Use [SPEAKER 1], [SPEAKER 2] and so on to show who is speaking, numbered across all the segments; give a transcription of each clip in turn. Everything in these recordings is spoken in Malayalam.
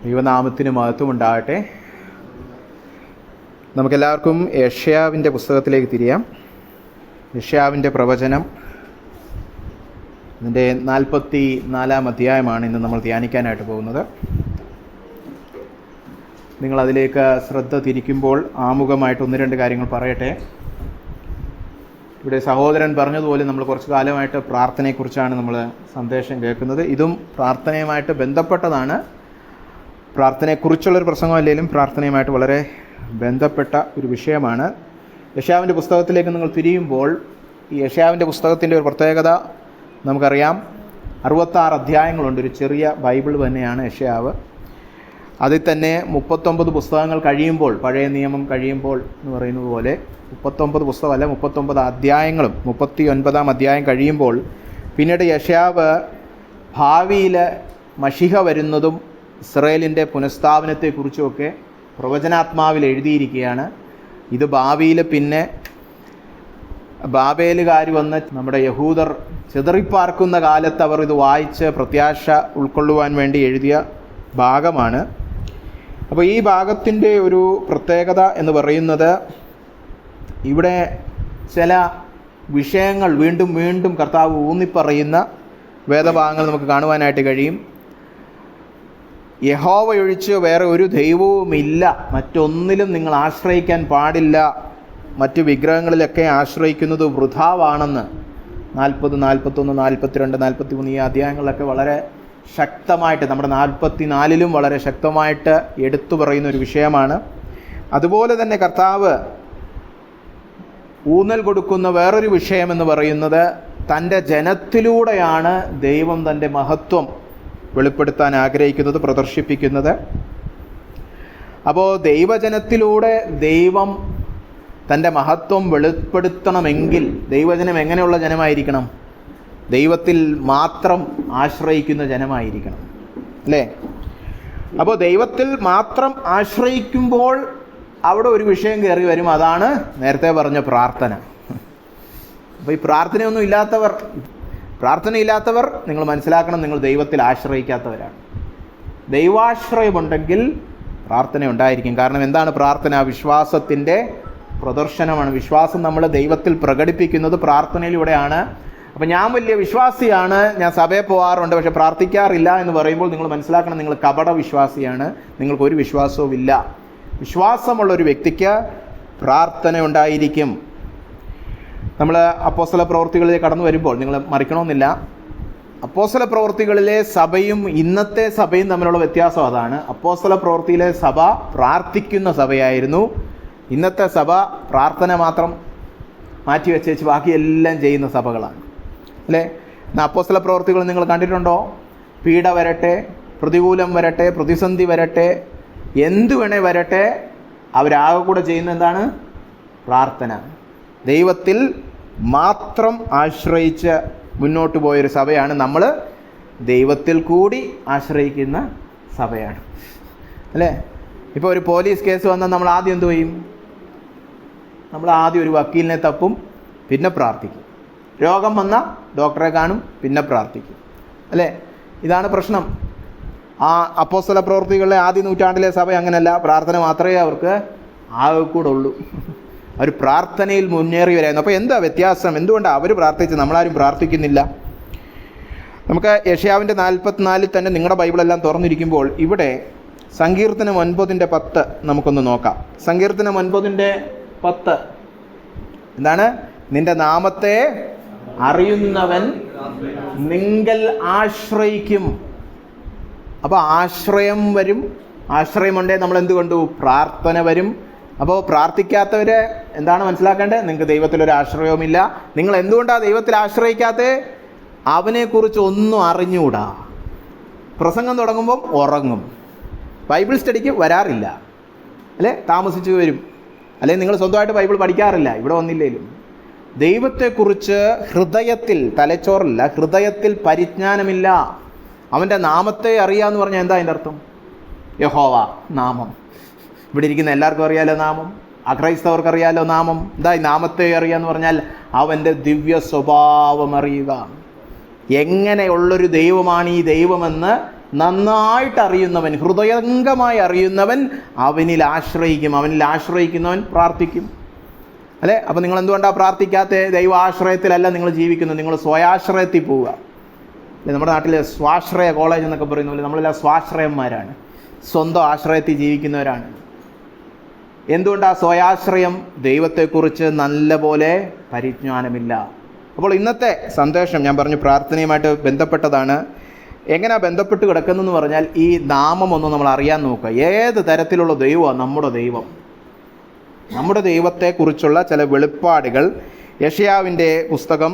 [SPEAKER 1] ദൈവനാമത്തിന് മഹത്വം ഉണ്ടാകട്ടെ. നമുക്കെല്ലാവർക്കും യെശയ്യാവിൻ്റെ പുസ്തകത്തിലേക്ക് തിരിയാം. യെശയ്യാവിൻ്റെ പ്രവചനം ഇതിൻ്റെ 44 അധ്യായമാണ് ഇന്ന് നമ്മൾ ധ്യാനിക്കാനായിട്ട് പോകുന്നത്. നിങ്ങളതിലേക്ക് ശ്രദ്ധ തിരിക്കുമ്പോൾ ആമുഖമായിട്ട് 1-2 കാര്യങ്ങൾ പറയട്ടെ. ഇവിടെ സഹോദരൻ പറഞ്ഞതുപോലെ നമ്മൾ കുറച്ച് കാലമായിട്ട് പ്രാർത്ഥനയെക്കുറിച്ചാണ് നമ്മൾ സന്ദേശം കേൾക്കുന്നത്. ഇതും പ്രാർത്ഥനയുമായിട്ട് ബന്ധപ്പെട്ടതാണ്. പ്രാർത്ഥനയെക്കുറിച്ചുള്ളൊരു പ്രസംഗമല്ലെങ്കിലും പ്രാർത്ഥനയുമായിട്ട് വളരെ ബന്ധപ്പെട്ട ഒരു വിഷയമാണ്. യെശയ്യാവിൻ്റെ പുസ്തകത്തിലേക്ക് നിങ്ങൾ തിരിയുമ്പോൾ ഈ യെശയ്യാവിൻ്റെ പുസ്തകത്തിൻ്റെ ഒരു പ്രത്യേകത നമുക്കറിയാം. 66 അധ്യായങ്ങളുണ്ട്. ഒരു ചെറിയ ബൈബിൾ തന്നെയാണ് യെശയ്യാവ്. അതിൽ തന്നെ 39 പുസ്തകങ്ങൾ കഴിയുമ്പോൾ, പഴയ നിയമം കഴിയുമ്പോൾ എന്ന് പറയുന്നത് പോലെ 39 പുസ്തകമല്ല, 39 അധ്യായങ്ങളും 39-ാം അധ്യായം കഴിയുമ്പോൾ പിന്നീട് യെശയ്യാവ് ഭാവിയിൽ മശിഹ വരുന്നതും ഇസ്രായേലിൻ്റെ പുനഃസ്ഥാപനത്തെക്കുറിച്ചുമൊക്കെ പ്രവചനാത്മാവിൽ എഴുതിയിരിക്കുകയാണ്. ഇത് ഭാവിയിൽ പിന്നെ ബാബേലുകാർ വന്ന് നമ്മുടെ യഹൂദർ ചിതറിപ്പാർക്കുന്ന കാലത്ത് അവർ ഇത് വായിച്ച് പ്രത്യാശ ഉൾക്കൊള്ളുവാൻ വേണ്ടി എഴുതിയ ഭാഗമാണ്. അപ്പോൾ ഈ ഭാഗത്തിൻ്റെ ഒരു പ്രത്യേകത എന്ന് പറയുന്നത്, ഇവിടെ ചില വിഷയങ്ങൾ വീണ്ടും വീണ്ടും കർത്താവ് ഊന്നിപ്പറയുന്ന വേദഭാഗങ്ങൾ നമുക്ക് കാണുവാനായിട്ട് കഴിയും. യഹോവയൊഴിച്ച് വേറെ ഒരു ദൈവവുമില്ല, മറ്റൊന്നിലും നിങ്ങൾ ആശ്രയിക്കാൻ പാടില്ല, മറ്റു വിഗ്രഹങ്ങളിലൊക്കെ ആശ്രയിക്കുന്നത് വൃഥാവാണെന്ന് 40, 41, 42, 43 ഈ അധ്യായങ്ങളിലൊക്കെ വളരെ ശക്തമായിട്ട്, നമ്മുടെ 44-ലും വളരെ ശക്തമായിട്ട് എടുത്തു പറയുന്ന ഒരു വിഷയമാണ്. അതുപോലെ തന്നെ കർത്താവ് ഊന്നൽ കൊടുക്കുന്ന വേറൊരു വിഷയമെന്ന് പറയുന്നത്, തൻ്റെ ജനത്തിലൂടെയാണ് ദൈവം തൻ്റെ മഹത്വം വെളിപ്പെടുത്താൻ ആഗ്രഹിക്കുന്നത്, പ്രദർശിപ്പിക്കുന്നത്. അപ്പോൾ ദൈവജനത്തിലൂടെ ദൈവം തൻ്റെ മഹത്വം വെളിപ്പെടുത്തണമെങ്കിൽ ദൈവജനം എങ്ങനെയുള്ള ജനമായിരിക്കണം? ദൈവത്തിൽ മാത്രം ആശ്രയിക്കുന്ന ജനമായിരിക്കണം, അല്ലേ? അപ്പോൾ ദൈവത്തിൽ മാത്രം ആശ്രയിക്കുമ്പോൾ അവിടെ ഒരു വിഷയം കയറി വരും. അതാണ് നേരത്തെ പറഞ്ഞ പ്രാർത്ഥന. അപ്പോൾ ഈ പ്രാർത്ഥനയില്ലാത്തവർ നിങ്ങൾ മനസ്സിലാക്കണം, നിങ്ങൾ ദൈവത്തിൽ ആശ്രയിക്കാത്തവരാണ്. ദൈവാശ്രയമുണ്ടെങ്കിൽ പ്രാർത്ഥന ഉണ്ടായിരിക്കും. കാരണം എന്താണ് പ്രാർത്ഥന? വിശ്വാസത്തിൻ്റെ പ്രദർശനമാണ്. വിശ്വാസം നമ്മൾ ദൈവത്തിൽ പ്രകടിപ്പിക്കുന്നത് പ്രാർത്ഥനയിലൂടെയാണ്. അപ്പം ഞാൻ വലിയ വിശ്വാസിയാണ്, ഞാൻ സഭയിൽ പോകാറുണ്ട്, പക്ഷെ പ്രാർത്ഥിക്കാറില്ല എന്ന് പറയുമ്പോൾ നിങ്ങൾ മനസ്സിലാക്കണം, നിങ്ങൾ കപട വിശ്വാസിയാണ്, നിങ്ങൾക്കൊരു വിശ്വാസവും ഇല്ല. വിശ്വാസമുള്ളൊരു വ്യക്തിക്ക് പ്രാർത്ഥന ഉണ്ടായിരിക്കും. നമ്മൾ അപ്പോസ്തല പ്രവൃത്തികളിലേക്ക് കടന്നു വരുമ്പോൾ നിങ്ങൾ മറിക്കണമെന്നില്ല, അപ്പോസ്തല പ്രവൃത്തികളിലെ സഭയും ഇന്നത്തെ സഭയും തമ്മിലുള്ള വ്യത്യാസം അതാണ്. അപ്പോസ്തല പ്രവൃത്തിയിലെ സഭ പ്രാർത്ഥിക്കുന്ന സഭയായിരുന്നു. ഇന്നത്തെ സഭ പ്രാർത്ഥന മാത്രം മാറ്റിവെച്ചേച്ച് ബാക്കിയെല്ലാം ചെയ്യുന്ന സഭകളാണ്, അല്ലേ? അപ്പോസ്തല പ്രവൃത്തികൾ നിങ്ങൾ കണ്ടിട്ടുണ്ടോ? പീഡ വരട്ടെ, പ്രതികൂലം വരട്ടെ, പ്രതിസന്ധി വരട്ടെ, എന്തു വേണേ വരട്ടെ, അവരാകെ കൂടെ ചെയ്യുന്ന എന്താണ്? പ്രാർത്ഥന. ദൈവത്തിൽ മാത്രം ആശ്രയിച്ച് മുന്നോട്ട് പോയൊരു സഭയാണ് നമ്മൾ. ദൈവത്തിൽ കൂടി ആശ്രയിക്കുന്ന സഭയാണ്, അല്ലേ? ഇപ്പോൾ ഒരു പോലീസ് കേസ് വന്നാൽ നമ്മൾ ആദ്യം എന്തു ചെയ്യും? നമ്മൾ ആദ്യം ഒരു വക്കീലിനെ തപ്പും, പിന്നെ പ്രാർത്ഥിക്കും. രോഗം വന്നാൽ ഡോക്ടറെ കാണും, പിന്നെ പ്രാർത്ഥിക്കും, അല്ലേ? ഇതാണ് പ്രശ്നം. ആ അപ്പോസ്തല പ്രവൃത്തികളിലെ ആദ്യ നൂറ്റാണ്ടിലെ സഭ അങ്ങനെയല്ല. പ്രാർത്ഥന മാത്രമേ അവർക്ക് ആകെ കൂടെ ഉള്ളൂ. അവർ പ്രാർത്ഥനയിൽ മുന്നേറിയവരായിരുന്നു. അപ്പോൾ എന്താ വ്യത്യാസം? എന്തുകൊണ്ടാണ് അവർ പ്രാർത്ഥിച്ചത്, നമ്മളാരും പ്രാർത്ഥിക്കുന്നില്ല? നമുക്ക് യെശയ്യാവിൻ്റെ 44 തന്നെ നിങ്ങളുടെ ബൈബിളെല്ലാം തുറന്നിരിക്കുമ്പോൾ ഇവിടെ സങ്കീർത്തനം 9:10 നമുക്കൊന്ന് നോക്കാം. സങ്കീർത്തനം 9:10 എന്താണ്? നിന്റെ നാമത്തെ അറിയുന്നവൻ നിങ്കൽ ആശ്രയിക്കും. അപ്പോൾ ആശ്രയം വരും. ആശ്രയമുണ്ടേ നമ്മൾ എന്ത് കണ്ടു? പ്രാർത്ഥന വരും. അപ്പോൾ പ്രാർത്ഥിക്കാത്തവരെ എന്താണ് മനസ്സിലാക്കേണ്ടത്? നിങ്ങൾക്ക് ദൈവത്തിലൊരു ആശ്രയവുമില്ല. നിങ്ങൾ എന്തുകൊണ്ടാണ് ദൈവത്തിൽ ആശ്രയിക്കാത്തത്? അവനെക്കുറിച്ച് ഒന്നും അറിഞ്ഞുകൂടാ. പ്രസംഗം തുടങ്ങുമ്പം ഉറങ്ങും, ബൈബിൾ സ്റ്റഡിക്ക് വരാറില്ല, അല്ലേ? താമസിച്ച് വരും, അല്ലെ? നിങ്ങൾ സ്വന്തമായിട്ട് ബൈബിൾ പഠിക്കാറില്ല, ഇവിടെ വന്നില്ലേലും. ദൈവത്തെക്കുറിച്ച് ഹൃദയത്തിൽ, തലച്ചോറില്ല, ഹൃദയത്തിൽ പരിജ്ഞാനമില്ല. അവൻ്റെ നാമത്തെ അറിയാമെന്ന് പറഞ്ഞാൽ എന്താ അതിൻ്റെ അർത്ഥം? യഹോവ നാമം. ഇവിടെ ഇരിക്കുന്ന എല്ലാവർക്കും അറിയാലോ നാമം, അക്രൈസ്തവർക്ക് അറിയാലോ നാമം. എന്താ ഈ നാമത്തെ അറിയാമെന്ന് പറഞ്ഞാൽ? അവൻ്റെ ദിവ്യ സ്വഭാവം അറിയുക. എങ്ങനെയുള്ളൊരു ദൈവമാണ് ഈ ദൈവമെന്ന് നന്നായിട്ട് അറിയുന്നവൻ, ഹൃദയംഗമായി അറിയുന്നവൻ അവനിൽ ആശ്രയിക്കും. അവനിൽ ആശ്രയിക്കുന്നവൻ പ്രാർത്ഥിക്കും. അല്ലേ? അപ്പം നിങ്ങൾ എന്തുകൊണ്ടാണ് പ്രാർത്ഥിക്കാത്ത? ദൈവാശ്രയത്തിലല്ല നിങ്ങൾ ജീവിക്കുന്നത്, നിങ്ങൾ സ്വയാശ്രയത്തിൽ പോവുക. അല്ലെ? നമ്മുടെ നാട്ടിൽ സ്വാശ്രയ കോളേജ് എന്നൊക്കെ പറയുന്ന പോലെ നമ്മളെല്ലാം സ്വാശ്രയന്മാരാണ്, സ്വന്തം ആശ്രയത്തിൽ ജീവിക്കുന്നവരാണ്. എന്തുകൊണ്ടാണ് സ്വയാശ്രയം? ദൈവത്തെക്കുറിച്ച് നല്ലപോലെ പരിജ്ഞാനമില്ല. അപ്പോൾ ഇന്നത്തെ സന്ദേശം ഞാൻ പറഞ്ഞു പ്രാർത്ഥനയുമായിട്ട് ബന്ധപ്പെട്ടതാണ്. എങ്ങനെയാ ബന്ധപ്പെട്ട് കിടക്കുന്നതെന്ന് പറഞ്ഞാൽ ഈ നാമം ഒന്ന് നമ്മൾ അറിയാൻ നോക്കുക. ഏത് തരത്തിലുള്ള ദൈവമാണ് നമ്മുടെ ദൈവം? നമ്മുടെ ദൈവത്തെക്കുറിച്ചുള്ള ചില വെളിപ്പാടുകൾ യെശയ്യാവിൻ്റെ പുസ്തകം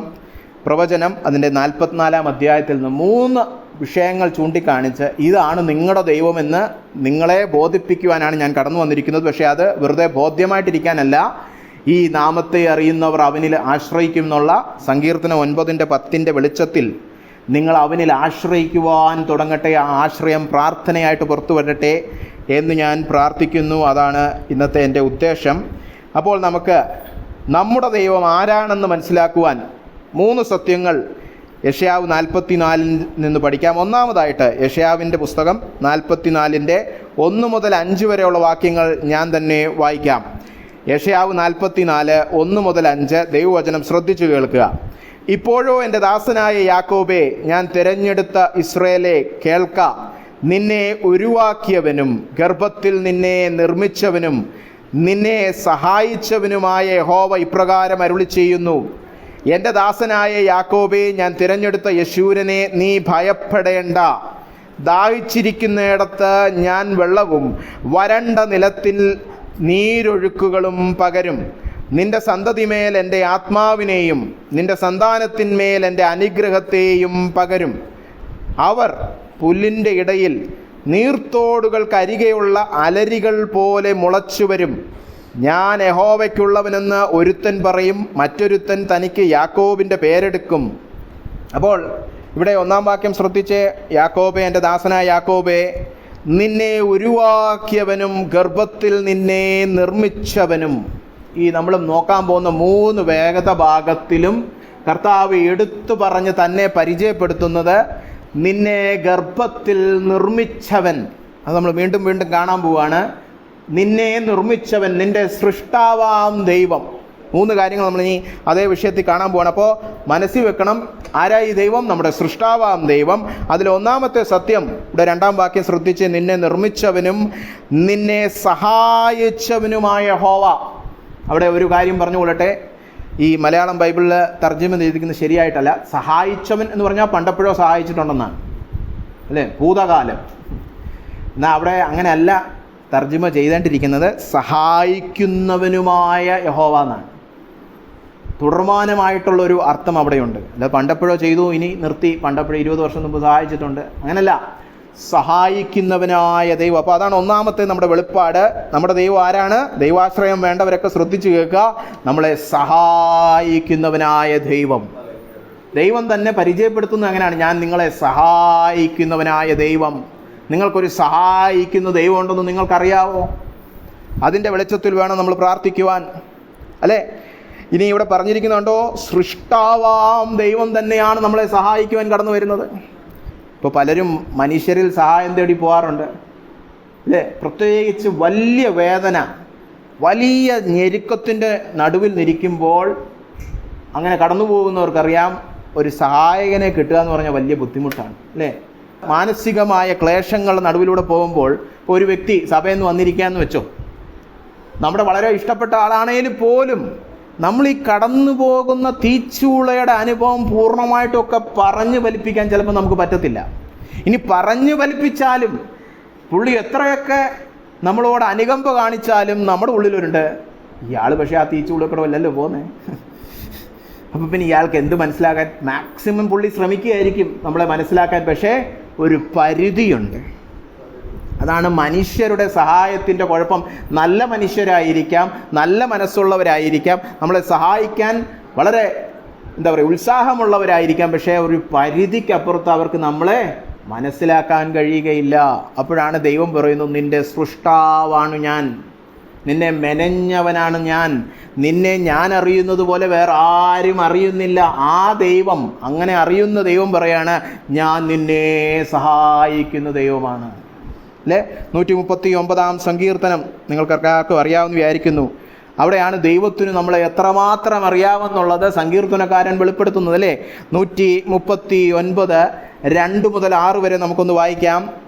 [SPEAKER 1] പ്രവചനം അതിൻ്റെ 44-ാം അധ്യായത്തിൽ നിന്ന് 3 വിഷയങ്ങൾ ചൂണ്ടിക്കാണിച്ച് ഇതാണ് നിങ്ങളുടെ ദൈവമെന്ന് നിങ്ങളെ ബോധിപ്പിക്കുവാനാണ് ഞാൻ കടന്നു വന്നിരിക്കുന്നത്. പക്ഷേ അത് വെറുതെ ബോധ്യമായിട്ടിരിക്കാനല്ല, ഈ നാമത്തെ അറിയുന്നവർ അവനിൽ ആശ്രയിക്കും എന്നുള്ള സങ്കീർത്തനം 9:10 വെളിച്ചത്തിൽ നിങ്ങൾ അവനിൽ ആശ്രയിക്കുവാൻ തുടങ്ങട്ടെ. ആ ആശ്രയം പ്രാർത്ഥനയായിട്ട് പുറത്തു വരട്ടെ എന്ന് ഞാൻ പ്രാർത്ഥിക്കുന്നു. അതാണ് ഇന്നത്തെ എൻ്റെ ഉദ്ദേശം. അപ്പോൾ നമുക്ക് നമ്മുടെ ദൈവം ആരാണെന്ന് മനസ്സിലാക്കുവാൻ 3 സത്യങ്ങൾ യെശയ്യാവ് 44 നിന്ന് പഠിക്കാം. ഒന്നാമതായിട്ട് യെശയ്യാവിൻ്റെ പുസ്തകം 44-ന്റെ 1 മുതൽ 5 വരെയുള്ള വാക്യങ്ങൾ ഞാൻ തന്നെ വായിക്കാം. യെശയ്യാവ് 44, 1 മുതൽ 5 ദൈവവചനം ശ്രദ്ധിച്ചു കേൾക്കുക. ഇപ്പോഴോ എൻ്റെ ദാസനായ യാക്കോബേ, ഞാൻ തിരഞ്ഞെടുത്ത ഇസ്രായേലേ, കേൾക്ക. നിന്നെ ഉരുവാക്കിയവനും ഗർഭത്തിൽ നിന്നെ നിർമ്മിച്ചവനും നിന്നെ സഹായിച്ചവനുമായ യഹോവ ഇപ്രകാരം അരുളി ചെയ്യുന്നു: എൻ്റെ ദാസനായ യാക്കോബേ, ഞാൻ തിരഞ്ഞെടുത്ത യശൂരനെ, നീ ഭയപ്പെടേണ്ട. ദാഹിച്ചിരിക്കുന്നിടത്ത് ഞാൻ വെള്ളവും വരണ്ട നിലത്തിൽ നീരൊഴുക്കുകളും പകരും. നിന്റെ സന്തതിമേൽ എൻ്റെ ആത്മാവിനെയും നിന്റെ സന്താനത്തിന്മേൽ എൻ്റെ അനുഗ്രഹത്തെയും പകരും. അവർ പുല്ലിൻ്റെ ഇടയിൽ നീർത്തോടുകൾക്കരികെയുള്ള അലരികൾ പോലെ മുളച്ചു വരും. ഞാൻ യഹോവയ്ക്കുള്ളവനെന്ന് ഒരുത്തൻ പറയും, മറ്റൊരുത്തൻ തനിക്ക് യാക്കോബിൻ്റെ പേരെടുക്കും. അപ്പോൾ ഇവിടെ 1-ാം വാക്യം ശ്രദ്ധിച്ച്, യാക്കോബേ, എൻ്റെ ദാസനായ യാക്കോബേ, നിന്നെ ഉരുവാക്കിയവനും ഗർഭത്തിൽ നിന്നെ നിർമ്മിച്ചവനും. ഈ നമ്മൾ നോക്കാൻ പോകുന്ന 3 വേഗത ഭാഗത്തിലും കർത്താവ് എടുത്തു പറഞ്ഞ് തന്നെ പരിചയപ്പെടുത്തുന്നത് നിന്നെ ഗർഭത്തിൽ നിർമ്മിച്ചവൻ. അത് നമ്മൾ വീണ്ടും വീണ്ടും കാണാൻ പോവുകയാണ്. നിന്നെ നിർമ്മിച്ചവൻ, നിന്റെ സൃഷ്ടാവാം ദൈവം. 3 കാര്യങ്ങൾ നമ്മൾ ഇനി അതേ വിഷയത്തിൽ കാണാൻ പോവാണ്. അപ്പോൾ മനസ്സിൽ വെക്കണം, ആരാ ഈ ദൈവം? നമ്മുടെ സൃഷ്ടാവാം ദൈവം. അതിൽ 1-ാമത്തെ സത്യം ഇവിടെ 2-ാം വാക്യം ശ്രദ്ധിച്ച്, നിന്നെ നിർമ്മിച്ചവനും നിന്നെ സഹായിച്ചവനുമായ യഹോവ. അവിടെ ഒരു കാര്യം പറഞ്ഞു കൊള്ളട്ടെ, ഈ മലയാളം ബൈബിളിൽ തർജ്ജമ ചെയ്തിരിക്കുന്നത് ശരിയായിട്ടല്ല. സഹായിച്ചവൻ എന്ന് പറഞ്ഞാൽ പണ്ടെപ്പോഴോ സഹായിച്ചിട്ടുണ്ടെന്നാണ്, അല്ലേ? ഭൂതകാലം. എന്നാൽ അവിടെ അങ്ങനെയല്ല തർജ്ജമ ചെയ്തേണ്ടിരിക്കുന്നത്, സഹായിക്കുന്നവനുമായ യഹോവ എന്നാണ്. തുടർമാനമായിട്ടുള്ളൊരു അർത്ഥം അവിടെയുണ്ട്. അല്ല പണ്ടെപ്പോഴോ ചെയ്തു, ഇനി നിർത്തി, പണ്ടെപ്പോഴോ 20 വർഷം മുമ്പ് സഹായിച്ചിട്ടുണ്ട്, അങ്ങനല്ല. സഹായിക്കുന്നവനായ ദൈവം. അപ്പോൾ അതാണ് 1-ാമത്തെ നമ്മുടെ വെളിപ്പാട്. നമ്മുടെ ദൈവം ആരാണ്? ദൈവാശ്രയം വേണ്ടവരൊക്കെ ശ്രദ്ധിച്ചു കേൾക്കുക. നമ്മളെ സഹായിക്കുന്നവനായ ദൈവം. ദൈവം തന്നെ പരിചയപ്പെടുത്തുന്നത് അങ്ങനെയാണ്, ഞാൻ നിങ്ങളെ സഹായിക്കുന്നവനായ ദൈവം. നിങ്ങൾക്കൊരു സഹായിക്കുന്ന ദൈവം ഉണ്ടെന്ന് നിങ്ങൾക്കറിയാവോ? അതിൻ്റെ വെളിച്ചത്തിൽ വേണം നമ്മൾ പ്രാർത്ഥിക്കുവാൻ, അല്ലേ? ഇനി ഇവിടെ പറഞ്ഞിരിക്കുന്നുണ്ടോ, സൃഷ്ടാവാം ദൈവം തന്നെയാണ് നമ്മളെ സഹായിക്കുവാൻ കടന്നു വരുന്നത്. ഇപ്പോൾ പലരും മനുഷ്യരിൽ സഹായം തേടി പോകാറുണ്ട്, അല്ലേ? പ്രത്യേകിച്ച് വലിയ വേദന, വലിയ ഞെരുക്കത്തിൻ്റെ നടുവിൽ നിൽക്കുമ്പോൾ അങ്ങനെ കടന്നു പോകുന്നവർക്കറിയാം ഒരു സഹായകനെ കിട്ടുക എന്ന് പറഞ്ഞാൽ വലിയ ബുദ്ധിമുട്ടാണ്, അല്ലേ? മാനസികമായ ക്ലേശങ്ങളുടെ നടുവിലൂടെ പോകുമ്പോൾ ഇപ്പോൾ ഒരു വ്യക്തി സഭയിൽ നിന്ന് വന്നിരിക്കുകയെന്ന് വെച്ചോ, നമ്മുടെ വളരെ ഇഷ്ടപ്പെട്ട ആളാണെങ്കിൽ പോലും നമ്മൾ ഈ കടന്നു പോകുന്ന തീച്ചൂളയുടെ അനുഭവം പൂർണ്ണമായിട്ടൊക്കെ പറഞ്ഞു ഫലിപ്പിക്കാൻ ചിലപ്പോൾ നമുക്ക് പറ്റത്തില്ല. ഇനി പറഞ്ഞു ഫലിപ്പിച്ചാലും പുള്ളി എത്രയൊക്കെ നമ്മളോട് അനുകമ്പ കാണിച്ചാലും നമ്മുടെ ഉള്ളിലൊരുണ്ട്, ഇയാൾ പക്ഷേ ആ തീച്ചൂളക്കൂടെ വല്ലല്ലോ പോകുന്നേ. അപ്പം പിന്നെ ഇയാൾക്ക് എന്ത് മനസ്സിലാക്കാൻ? മാക്സിമം പുള്ളി ശ്രമിക്കുകയായിരിക്കും നമ്മളെ മനസ്സിലാക്കാൻ, പക്ഷേ ഒരു പരിധിയുണ്ട്. അതാണ് മനുഷ്യരുടെ സഹായത്തിൻ്റെ കുഴപ്പം. നല്ല മനുഷ്യരായിരിക്കാം, നല്ല മനസ്സുള്ളവരായിരിക്കാം, നമ്മളെ സഹായിക്കാൻ വളരെ ഉത്സാഹമുള്ളവരായിരിക്കാം, പക്ഷേ ഒരു പരിധിക്കപ്പുറത്ത് അവർക്ക് നമ്മളെ മനസ്സിലാക്കാൻ കഴിയുകയില്ല. അപ്പോഴാണ് ദൈവം പറയുന്നു, നിന്റെ സൃഷ്ടാവാണ് ഞാൻ. നിന്നെ മെനഞ്ഞവനാണ് ഞാൻ. നിന്നെ ഞാൻ അറിയുന്നത് പോലെ വേറെ ആരും അറിയുന്നില്ല. ആ ദൈവം, അങ്ങനെ അറിയുന്ന ദൈവം പറയാണ്, ഞാൻ നിന്നെ സഹായിക്കുന്ന ദൈവമാണ്. അല്ലേ? 139 സങ്കീർത്തനം നിങ്ങൾക്കാർക്കും അറിയാവുന്ന വിചാരിക്കുന്നു. അവിടെയാണ് ദൈവത്തിന് നമ്മളെ എത്രമാത്രം അറിയാമെന്നുള്ളത് സങ്കീർത്തനക്കാരൻ വെളിപ്പെടുത്തുന്നത്. അല്ലേ? 139 2 മുതൽ 6 വരെ നമുക്കൊന്ന് വായിക്കാം.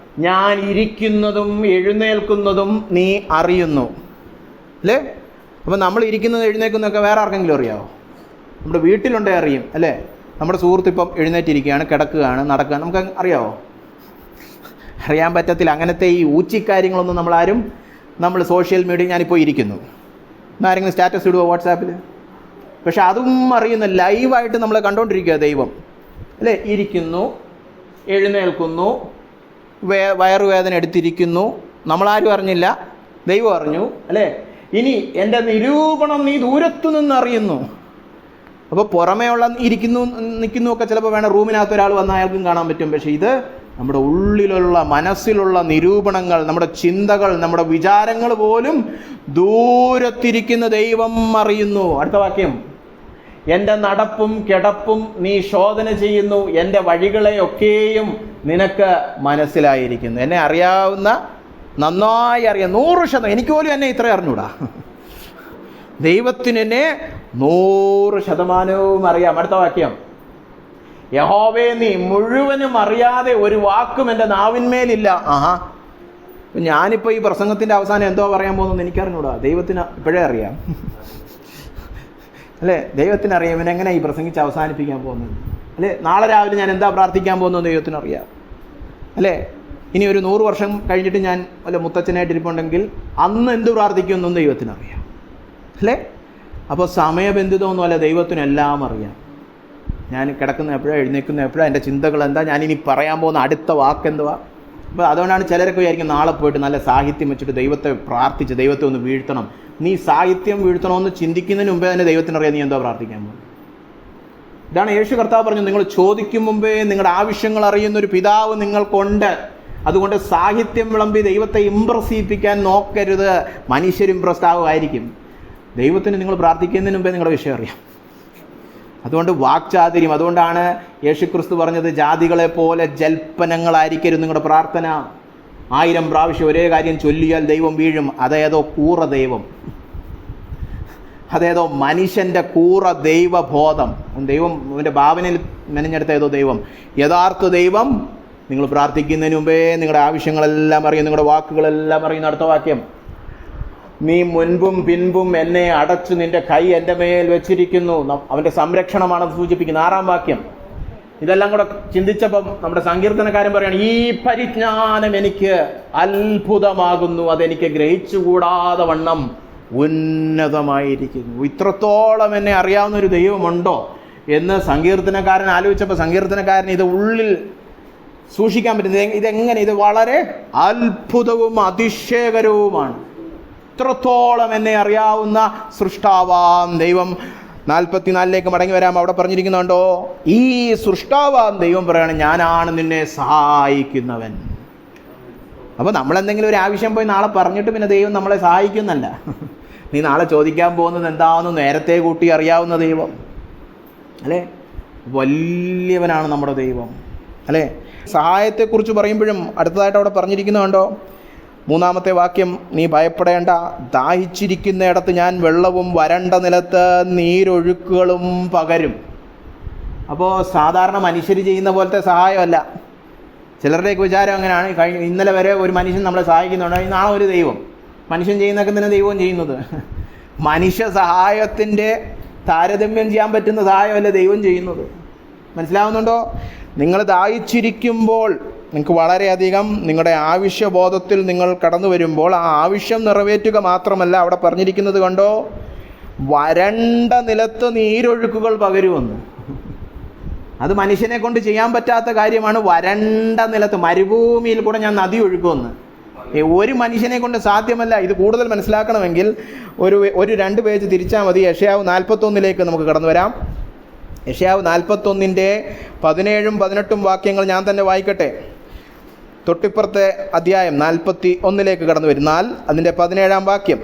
[SPEAKER 1] ഞാൻ ഇരിക്കുന്നതും എഴുന്നേൽക്കുന്നതും നീ അറിയുന്നു. അല്ലേ? അപ്പം നമ്മൾ ഇരിക്കുന്നത് എഴുന്നേൽക്കുന്നതൊക്കെ വേറെ ആർക്കെങ്കിലും അറിയാമോ? നമ്മുടെ വീട്ടിലുണ്ടേ അറിയും. അല്ലേ? നമ്മുടെ സുഹൃത്ത് ഇപ്പം എഴുന്നേറ്റിരിക്കുകയാണ്, കിടക്കുകയാണ്, നടക്കുകയാണ്, നമുക്ക് അറിയാമോ? അറിയാൻ പറ്റത്തില്ല. അങ്ങനത്തെ ഈ ഊച്ചിക്കാര്യങ്ങളൊന്നും നമ്മൾ സോഷ്യൽ മീഡിയ ഞാനിപ്പോൾ ഇരിക്കുന്നു എന്നാരെങ്കിലും സ്റ്റാറ്റസ് ഇടുവോ വാട്സാപ്പിൽ? പക്ഷെ അതും അറിയുന്ന ലൈവായിട്ട് നമ്മളെ കണ്ടുകൊണ്ടിരിക്കുക ദൈവം. അല്ലേ? ഇരിക്കുന്നു, എഴുന്നേൽക്കുന്നു, വയറുവേദന എടുത്തിരിക്കുന്നു, നമ്മളാരും അറിഞ്ഞില്ല, ദൈവം അറിഞ്ഞു. അല്ലേ? ഇനി എൻ്റെ നിരൂപണം നീ ദൂരത്തു നിന്ന് അറിയുന്നു. അപ്പോൾ പുറമേ ഉള്ള നിൽക്കുന്നു ഒക്കെ ചിലപ്പോൾ വേണം റൂമിനകത്ത് ഒരാൾ വന്നാൽ അയാൾക്കും കാണാൻ പറ്റും. പക്ഷേ ഇത് നമ്മുടെ ഉള്ളിലുള്ള മനസ്സിലുള്ള നിരൂപണങ്ങൾ, നമ്മുടെ ചിന്തകൾ, നമ്മുടെ വിചാരങ്ങൾ പോലും ദൂരത്തിരിക്കുന്ന ദൈവം അറിയുന്നു. അടുത്ത വാക്യം, എൻ്റെ നടപ്പും കിടപ്പും നീ ശോധന ചെയ്യുന്നു, എൻ്റെ വഴികളെയൊക്കെയും നിനക്ക് മനസ്സിലായിരിക്കുന്നു. എന്നെ അറിയാവുന്ന, നന്നായി അറിയാം, 100%. എനിക്ക് പോലും എന്നെ ഇത്ര അറിഞ്ഞൂടാ. ദൈവത്തിന് എന്നെ 100% അറിയാം. അടുത്ത വാക്യം, യഹോവേ നീ മുഴുവനും അറിയാതെ ഒരു വാക്കും എൻ്റെ നാവിന്മേലില്ല. ആഹാ, ഞാനിപ്പോൾ ഈ പ്രസംഗത്തിൻ്റെ അവസാനം എന്തോ പറയാൻ പോകുന്നത് എനിക്കറിഞ്ഞൂടാ. ദൈവത്തിന് ഇപ്പോഴേ അറിയാം. അല്ലേ? ദൈവത്തിനറിയാം ഇവനെങ്ങനെ ഈ പ്രസംഗിച്ച് അവസാനിപ്പിക്കാൻ പോകുന്നത്. അല്ലേ? നാളെ രാവിലെ ഞാൻ എന്താ പ്രാർത്ഥിക്കാൻ പോകുന്നത് ദൈവത്തിനറിയാം. അല്ലേ? ഇനി ഒരു 100 വർഷം കഴിഞ്ഞിട്ട് ഞാൻ വല്ല മുത്തച്ഛനായിട്ടിരിപ്പുണ്ടെങ്കിൽ അന്ന് എന്ത് പ്രാർത്ഥിക്കുമെന്നും ദൈവത്തിനറിയാം. അല്ലേ? അപ്പോൾ സമയബന്ധിതമൊന്നുമല്ല, ദൈവത്തിനെല്ലാം അറിയാം. ഞാൻ കിടക്കുന്ന എപ്പോഴാണ്, എഴുന്നേൽക്കുന്ന എപ്പോഴാണ്, എൻ്റെ ചിന്തകൾ എന്താ, ഞാനിനി പറയാൻ പോകുന്ന അടുത്ത വാക്ക് എന്തുവാ. അപ്പോൾ അതുകൊണ്ടാണ് ചിലരൊക്കെ വിചാരിക്കും നാളെ പോയിട്ട് നല്ല സാഹിത്യം വെച്ചിട്ട് ദൈവത്തെ പ്രാർത്ഥിച്ച് ദൈവത്തെ ഒന്ന് വീഴ്ത്തണം. നീ സാഹിത്യം വീഴ്ത്തണമെന്ന് ചിന്തിക്കുന്നതിന് മുമ്പേ തന്നെ ദൈവത്തിനറിയാം നീ എന്താ പ്രാർത്ഥിക്കാൻ പോകുന്നത്. ഇതാണ് യേശു കർത്താവ് പറഞ്ഞു, നിങ്ങൾ ചോദിക്കും മുമ്പേ നിങ്ങളുടെ ആവശ്യങ്ങൾ അറിയുന്നൊരു പിതാവ് നിങ്ങൾക്കുണ്ട്. അതുകൊണ്ട് സാഹിത്യം വിളമ്പി ദൈവത്തെ ഇംപ്രസ് ചെയ്യിപ്പിക്കാൻ നോക്കരുത്. മനുഷ്യരും ഇംപ്രസ്ഡാവുമായിരിക്കും. ദൈവത്തിന് നിങ്ങൾ പ്രാർത്ഥിക്കുന്നതിന് മുമ്പേ നിങ്ങളുടെ വിഷയം അറിയാം. അതുകൊണ്ട് വാക്ചാതുര്യം. അതുകൊണ്ടാണ് യേശുക്രിസ്തു പറഞ്ഞത്, ജാതികളെ പോലെ ജൽപ്പനങ്ങളായിരിക്കരുത് നിങ്ങളുടെ പ്രാർത്ഥന. 1000 പ്രാവശ്യം ഒരേ കാര്യം ചൊല്ലിയാൽ ദൈവം വീഴും. അതേതോ കൂറ ദൈവം, അതേതോ മനുഷ്യൻ്റെ കൂറ ദൈവബോധം. ദൈവം അവൻ്റെ ഭാവനയിൽ മെനഞ്ഞെടുത്ത ഏതോ ദൈവം. യഥാർത്ഥ ദൈവം നിങ്ങൾ പ്രാർത്ഥിക്കുന്നതിന് മുമ്പേ നിങ്ങളുടെ ആവശ്യങ്ങളെല്ലാം അറിയും, നിങ്ങളുടെ വാക്കുകളെല്ലാം അറിയുന്ന. അടുത്ത വാക്യം, നീ മുൻപും പിൻപും എന്നെ അടച്ചു, നിന്റെ കൈ എൻ്റെ മേൽ വെച്ചിരിക്കുന്നു. അവൻ്റെ സംരക്ഷണമാണെന്ന് സൂചിപ്പിക്കുന്നത്. 6-ാം വാക്യം. ഇതെല്ലാം കൂടെ ചിന്തിച്ചപ്പം നമ്മുടെ സങ്കീർത്തനക്കാരൻ പറയാണ്, ഈ പരിജ്ഞാനം എനിക്ക് അത്ഭുതമാകുന്നു, അതെനിക്ക് ഗ്രഹിച്ചുകൂടാതെ വണ്ണം ഉന്നതമായിരിക്കുന്നു. ഇത്രത്തോളം എന്നെ അറിയാവുന്ന ഒരു ദൈവമുണ്ടോ എന്ന് സങ്കീർത്തനക്കാരൻ ആലോചിച്ചപ്പോൾ സങ്കീർത്തനക്കാരൻ ഇത് ഉള്ളിൽ സൂക്ഷിക്കാൻ പറ്റുന്നത്. ഇതെങ്ങനെ? ഇത് വളരെ അത്ഭുതവും അതിശയകരവുമാണ്. ഇത്രത്തോളം എന്നെ അറിയാവുന്ന സൃഷ്ടാവാം ദൈവം. 44 മടങ്ങി വരാം. അവിടെ പറഞ്ഞിരിക്കുന്നുണ്ടോ, ഈ സൃഷ്ടാവാം ദൈവം പറയാണ്, ഞാനാണ് നിന്നെ സഹായിക്കുന്നവൻ. അപ്പോൾ നമ്മളെന്തെങ്കിലും ഒരു ആവശ്യം പോയി നാളെ പറഞ്ഞിട്ട് പിന്നെ ദൈവം നമ്മളെ സഹായിക്കുന്നല്ല. നീ നാളെ ചോദിക്കാൻ പോകുന്നത് എന്താണെന്ന് നേരത്തെ കൂട്ടി അറിയാവുന്ന ദൈവം. അല്ലേ? വലിയവനാണ് നമ്മുടെ ദൈവം. അല്ലേ? സഹായത്തെക്കുറിച്ച് പറയുമ്പോഴും അടുത്തതായിട്ട് അവിടെ പറഞ്ഞിരിക്കുന്നുണ്ടോ, 3-ാമത്തെ വാക്യം, നീ ഭയപ്പെടേണ്ട, ദാഹിച്ചിരിക്കുന്നിടത്ത് ഞാൻ വെള്ളവും വരണ്ട നിലത്ത് നീരൊഴുക്കുകളും പകരും. അപ്പോൾ സാധാരണ മനുഷ്യർ ചെയ്യുന്ന പോലത്തെ സഹായമല്ല. ചിലരുടെയൊക്കെ വിചാരം അങ്ങനെയാണ്. ഇന്നലെ വരെ ഒരു മനുഷ്യൻ നമ്മളെ സഹായിക്കുന്നുണ്ട്, നാളെ ഒരു ദൈവം. മനുഷ്യൻ ചെയ്യുന്നതൊക്കെ തന്നെ ദൈവവും ചെയ്യുന്നത്. മനുഷ്യ സഹായത്തിൻ്റെ താരതമ്യം ചെയ്യാൻ പറ്റുന്ന സഹായമല്ല ദൈവം ചെയ്യുന്നത്. മനസ്സിലാവുന്നുണ്ടോ? നിങ്ങൾ ദാഹിച്ചിരിക്കുമ്പോൾ, നിങ്ങൾക്ക് വളരെയധികം നിങ്ങളുടെ ആവശ്യബോധത്തിൽ നിങ്ങൾ കടന്നു വരുമ്പോൾ ആ ആവശ്യം നിറവേറ്റുക മാത്രമല്ല, അവിടെ പറഞ്ഞിരിക്കുന്നത് കണ്ടോ, വരണ്ട നിലത്ത് നീരൊഴുക്കുകൾ പകരുമെന്ന്. അത് മനുഷ്യനെ കൊണ്ട് ചെയ്യാൻ പറ്റാത്ത കാര്യമാണ്. വരണ്ട നിലത്ത്, മരുഭൂമിയിൽ കൂടെ ഞാൻ നദി ഒഴുക്കുമെന്ന് ഒരു മനുഷ്യനെ കൊണ്ട് സാധ്യമല്ല. ഇത് കൂടുതൽ മനസ്സിലാക്കണമെങ്കിൽ ഒരു 2 പേജ് തിരിച്ചാൽ മതി. യെശയ്യാവ് 41 നമുക്ക് കടന്നു വരാം. യെശയ്യാവ് 41 17 18 വാക്യങ്ങൾ ഞാൻ തന്നെ വായിക്കട്ടെ. തൊട്ടിപ്പുറത്തെ അധ്യായം 41 കടന്നു വരും. 4 അതിൻ്റെ 17-ാം വാക്യം,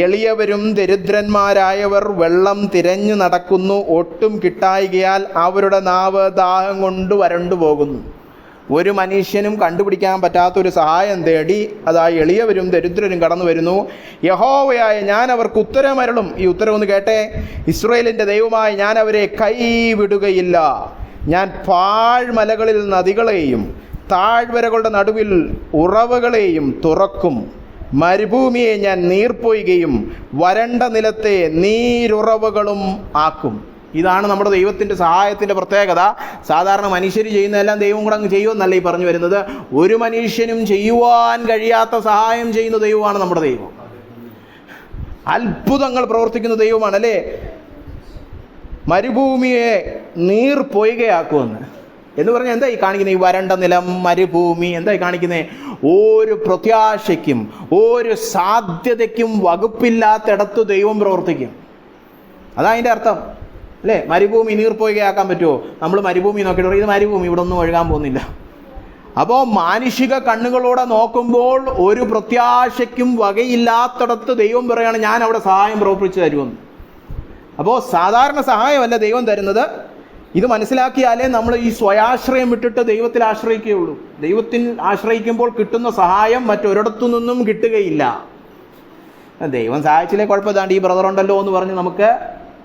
[SPEAKER 1] എളിയവരും ദരിദ്രന്മാരായവർ വെള്ളം തിരഞ്ഞു നടക്കുന്നു, ഒട്ടും കിട്ടായികയാൽ അവരുടെ നാവ് ദാഹം കൊണ്ട് വരണ്ടു പോകുന്നു. ഒരു മനുഷ്യനും കണ്ടുപിടിക്കാൻ പറ്റാത്തൊരു സഹായം തേടി അതാ എളിയവരും ദരിദ്രരും കടന്നു വരുന്നു. യഹോവയായ ഞാൻ അവർക്ക് ഉത്തരമരുളും. ഈ ഉത്തരം ഒന്ന് കേട്ടെ. ഇസ്രായേലിൻ്റെ ദൈവമായ ഞാൻ അവരെ കൈവിടുകയില്ല. ഞാൻ പാഴ്മലകളിൽ നദികളെയും താഴ്വരകളുടെ നടുവിൽ ഉറവുകളെയും തുറക്കും. മരുഭൂമിയെ ഞാൻ നീർപ്പൊയ്കയും വരണ്ട നിലത്തെ നീരുറവുകളും ആക്കും. ഇതാണ് നമ്മുടെ ദൈവത്തിൻ്റെ സഹായത്തിൻ്റെ പ്രത്യേകത. സാധാരണ മനുഷ്യർ ചെയ്യുന്നതെല്ലാം ദൈവം കൂടെ അങ്ങ് ചെയ്യുമെന്നല്ല ഈ പറഞ്ഞു വരുന്നത്. ഒരു മനുഷ്യനും ചെയ്യുവാൻ കഴിയാത്ത സഹായം ചെയ്യുന്ന ദൈവമാണ് നമ്മുടെ ദൈവം. അത്ഭുതങ്ങൾ പ്രവർത്തിക്കുന്ന ദൈവമാണ് അല്ലേ. മരുഭൂമിയെ നീർ പൊയ്കയാക്കുമെന്ന് എന്ന് പറഞ്ഞാൽ എന്തായി കാണിക്കുന്നത്? ഈ വരണ്ട നിലം, മരുഭൂമി എന്തായി കാണിക്കുന്നത്? ഒരു പ്രത്യാശയ്ക്കും ഒരു സാധ്യതയ്ക്കും വകുപ്പില്ലാത്തിടത്ത് ദൈവം പ്രവർത്തിക്കും. അതാ അതിൻ്റെ അർത്ഥം അല്ലേ. മരുഭൂമി നീർപ്പൊയ്കയാക്കാൻ പറ്റുമോ? നമ്മൾ മരുഭൂമി നോക്കിയിട്ട് പറയും ഇത് മരുഭൂമി, ഇവിടെ ഒന്നും ഒഴുകാൻ പോകുന്നില്ല. അപ്പോൾ മാനുഷിക കണ്ണുകളോടെ നോക്കുമ്പോൾ ഒരു പ്രത്യാശയ്ക്കും വകയില്ലാത്തിടത്ത് ദൈവം പറയുകയാണ് ഞാൻ അവിടെ സഹായം പ്രവർത്തിച്ചു തരുമെന്ന്. അപ്പോൾ സാധാരണ സഹായമല്ല ദൈവം തരുന്നത്. ഇത് മനസ്സിലാക്കിയാലേ നമ്മൾ ഈ സ്വയാശ്രയം വിട്ടിട്ട് ദൈവത്തിൽ ആശ്രയിക്കുകയുള്ളൂ. ദൈവത്തിൽ ആശ്രയിക്കുമ്പോൾ കിട്ടുന്ന സഹായം മറ്റൊരിടത്തു നിന്നും കിട്ടുകയില്ല. ദൈവം സഹായിച്ചില്ലേ കുഴപ്പമില്ലാണ്ട് ഈ ബ്രദർ ഉണ്ടല്ലോ എന്ന് പറഞ്ഞ് നമുക്ക്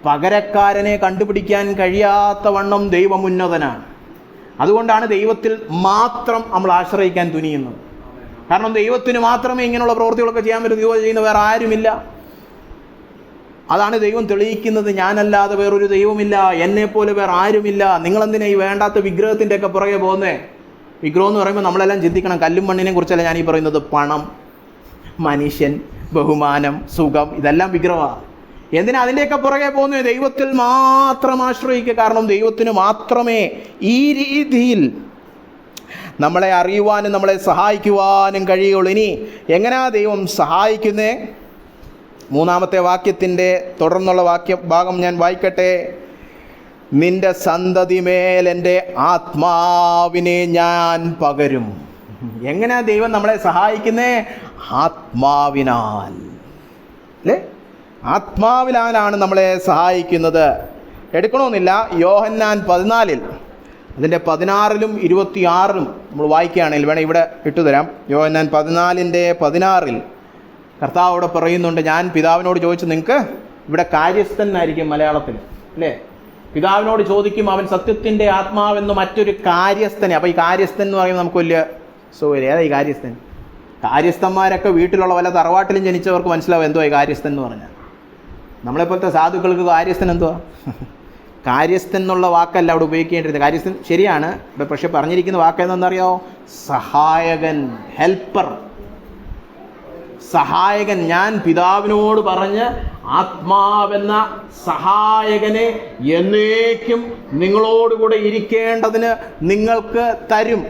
[SPEAKER 1] പകരക്കാരനെ കണ്ടുപിടിക്കാൻ കഴിയാത്ത വണ്ണം ദൈവം ഉന്നതനാണ്. അതുകൊണ്ടാണ് ദൈവത്തിൽ മാത്രം നമ്മൾ ആശ്രയിക്കാൻ തുനിയുന്നത്. കാരണം ദൈവത്തിന് മാത്രമേ ഇങ്ങനെയുള്ള പ്രവൃത്തികളൊക്കെ ചെയ്യാൻ പറ്റും. ദൈവം ചെയ്യുന്ന വേറെ ആരുമില്ല. അതാണ് ദൈവം തെളിയിക്കുന്നത്. ഞാനല്ലാതെ വേറൊരു ദൈവമില്ല, എന്നെപ്പോലെ വേറെ ആരുമില്ല. നിങ്ങളെന്തിനാ ഈ വേണ്ടാത്ത വിഗ്രഹത്തിൻ്റെ ഒക്കെ പുറകെ പോകുന്നേ? വിഗ്രഹം എന്ന് പറയുമ്പോൾ നമ്മളെല്ലാം ചിന്തിക്കണം, കല്ലും മണ്ണിനെ കുറിച്ചല്ല ഞാൻ ഈ പറയുന്നത്. പണം, മനുഷ്യൻ, ബഹുമാനം, സുഖം, ഇതെല്ലാം വിഗ്രഹമാണ്. എന്തിനാ അതിൻ്റെയൊക്കെ പുറകെ പോകുന്നത്? ദൈവത്തിൽ മാത്രം ആശ്രയിക്കുക. കാരണം ദൈവത്തിന് മാത്രമേ ഈ രീതിയിൽ നമ്മളെ അറിയുവാനും നമ്മളെ സഹായിക്കുവാനും കഴിയുള്ളൂ. ഇനി എങ്ങനെയാ ദൈവം സഹായിക്കുന്നേ? മൂന്നാമത്തെ വാക്യത്തിൻ്റെ തുടർന്നുള്ള ഭാഗം ഞാൻ വായിക്കട്ടെ. നിന്റെ സന്തതിമേൽ എൻ്റെ ആത്മാവിനെ ഞാൻ പകരും. എങ്ങനെയാ ദൈവം നമ്മളെ സഹായിക്കുന്നേ? ആത്മാവിനാൽ അല്ലേ. ആത്മാവിലാണ് നമ്മളെ സഹായിക്കുന്നത്. എടുക്കണമെന്നില്ല. യോഹന്നാൻ 14 അതിൻ്റെ 16 26 നമ്മൾ വായിക്കുകയാണെങ്കിൽ വേണേൽ ഇവിടെ ഇട്ടുതരാം. യോഹന്നാൻ 14:16 കർത്താവ് അവിടെ പറയുന്നുണ്ട്, ഞാൻ പിതാവിനോട് ചോദിച്ചു, നിങ്ങൾക്ക് ഇവിടെ കാര്യസ്ഥനായിരിക്കും മലയാളത്തിൽ അല്ലേ. പിതാവിനോട് ചോദിക്കും, അവൻ സത്യത്തിൻ്റെ ആത്മാവെന്ന് മറ്റൊരു കാര്യസ്ഥനെ. അപ്പോൾ ഈ കാര്യസ്ഥൻ എന്ന് പറയുമ്പോൾ നമുക്ക് വലിയ സൗകര്യം. ഏതാ ഈ കാര്യസ്ഥൻ? കാര്യസ്ഥന്മാരൊക്കെ വീട്ടിലുള്ള വല്ല തറവാട്ടിലും ജനിച്ചവർക്ക് മനസ്സിലാവും എന്തോ ഈ കാര്യസ്ഥൻ എന്ന് പറഞ്ഞാൽ. നമ്മളെപ്പോലത്തെ സാധുക്കൾക്ക് കാര്യസ്ഥൻ എന്തുവാ? കാര്യസ്ഥൻ എന്നുള്ള വാക്കല്ല അവിടെ ഉപയോഗിക്കേണ്ടിരുന്നത്. കാര്യസ്ഥൻ ശരിയാണ്, പക്ഷെ പറഞ്ഞിരിക്കുന്ന വാക്ക് എന്താണെന്നറിയാമോ? സഹായകൻ, ഹെൽപ്പർ, സഹായകൻ. ഞാൻ പിതാവിനോട് പറഞ്ഞ് ആത്മാവെന്ന സഹായകനെ എന്നേക്കും നിങ്ങളോടുകൂടെ ഇരിക്കേണ്ടതിന് നിങ്ങൾക്ക് തരും.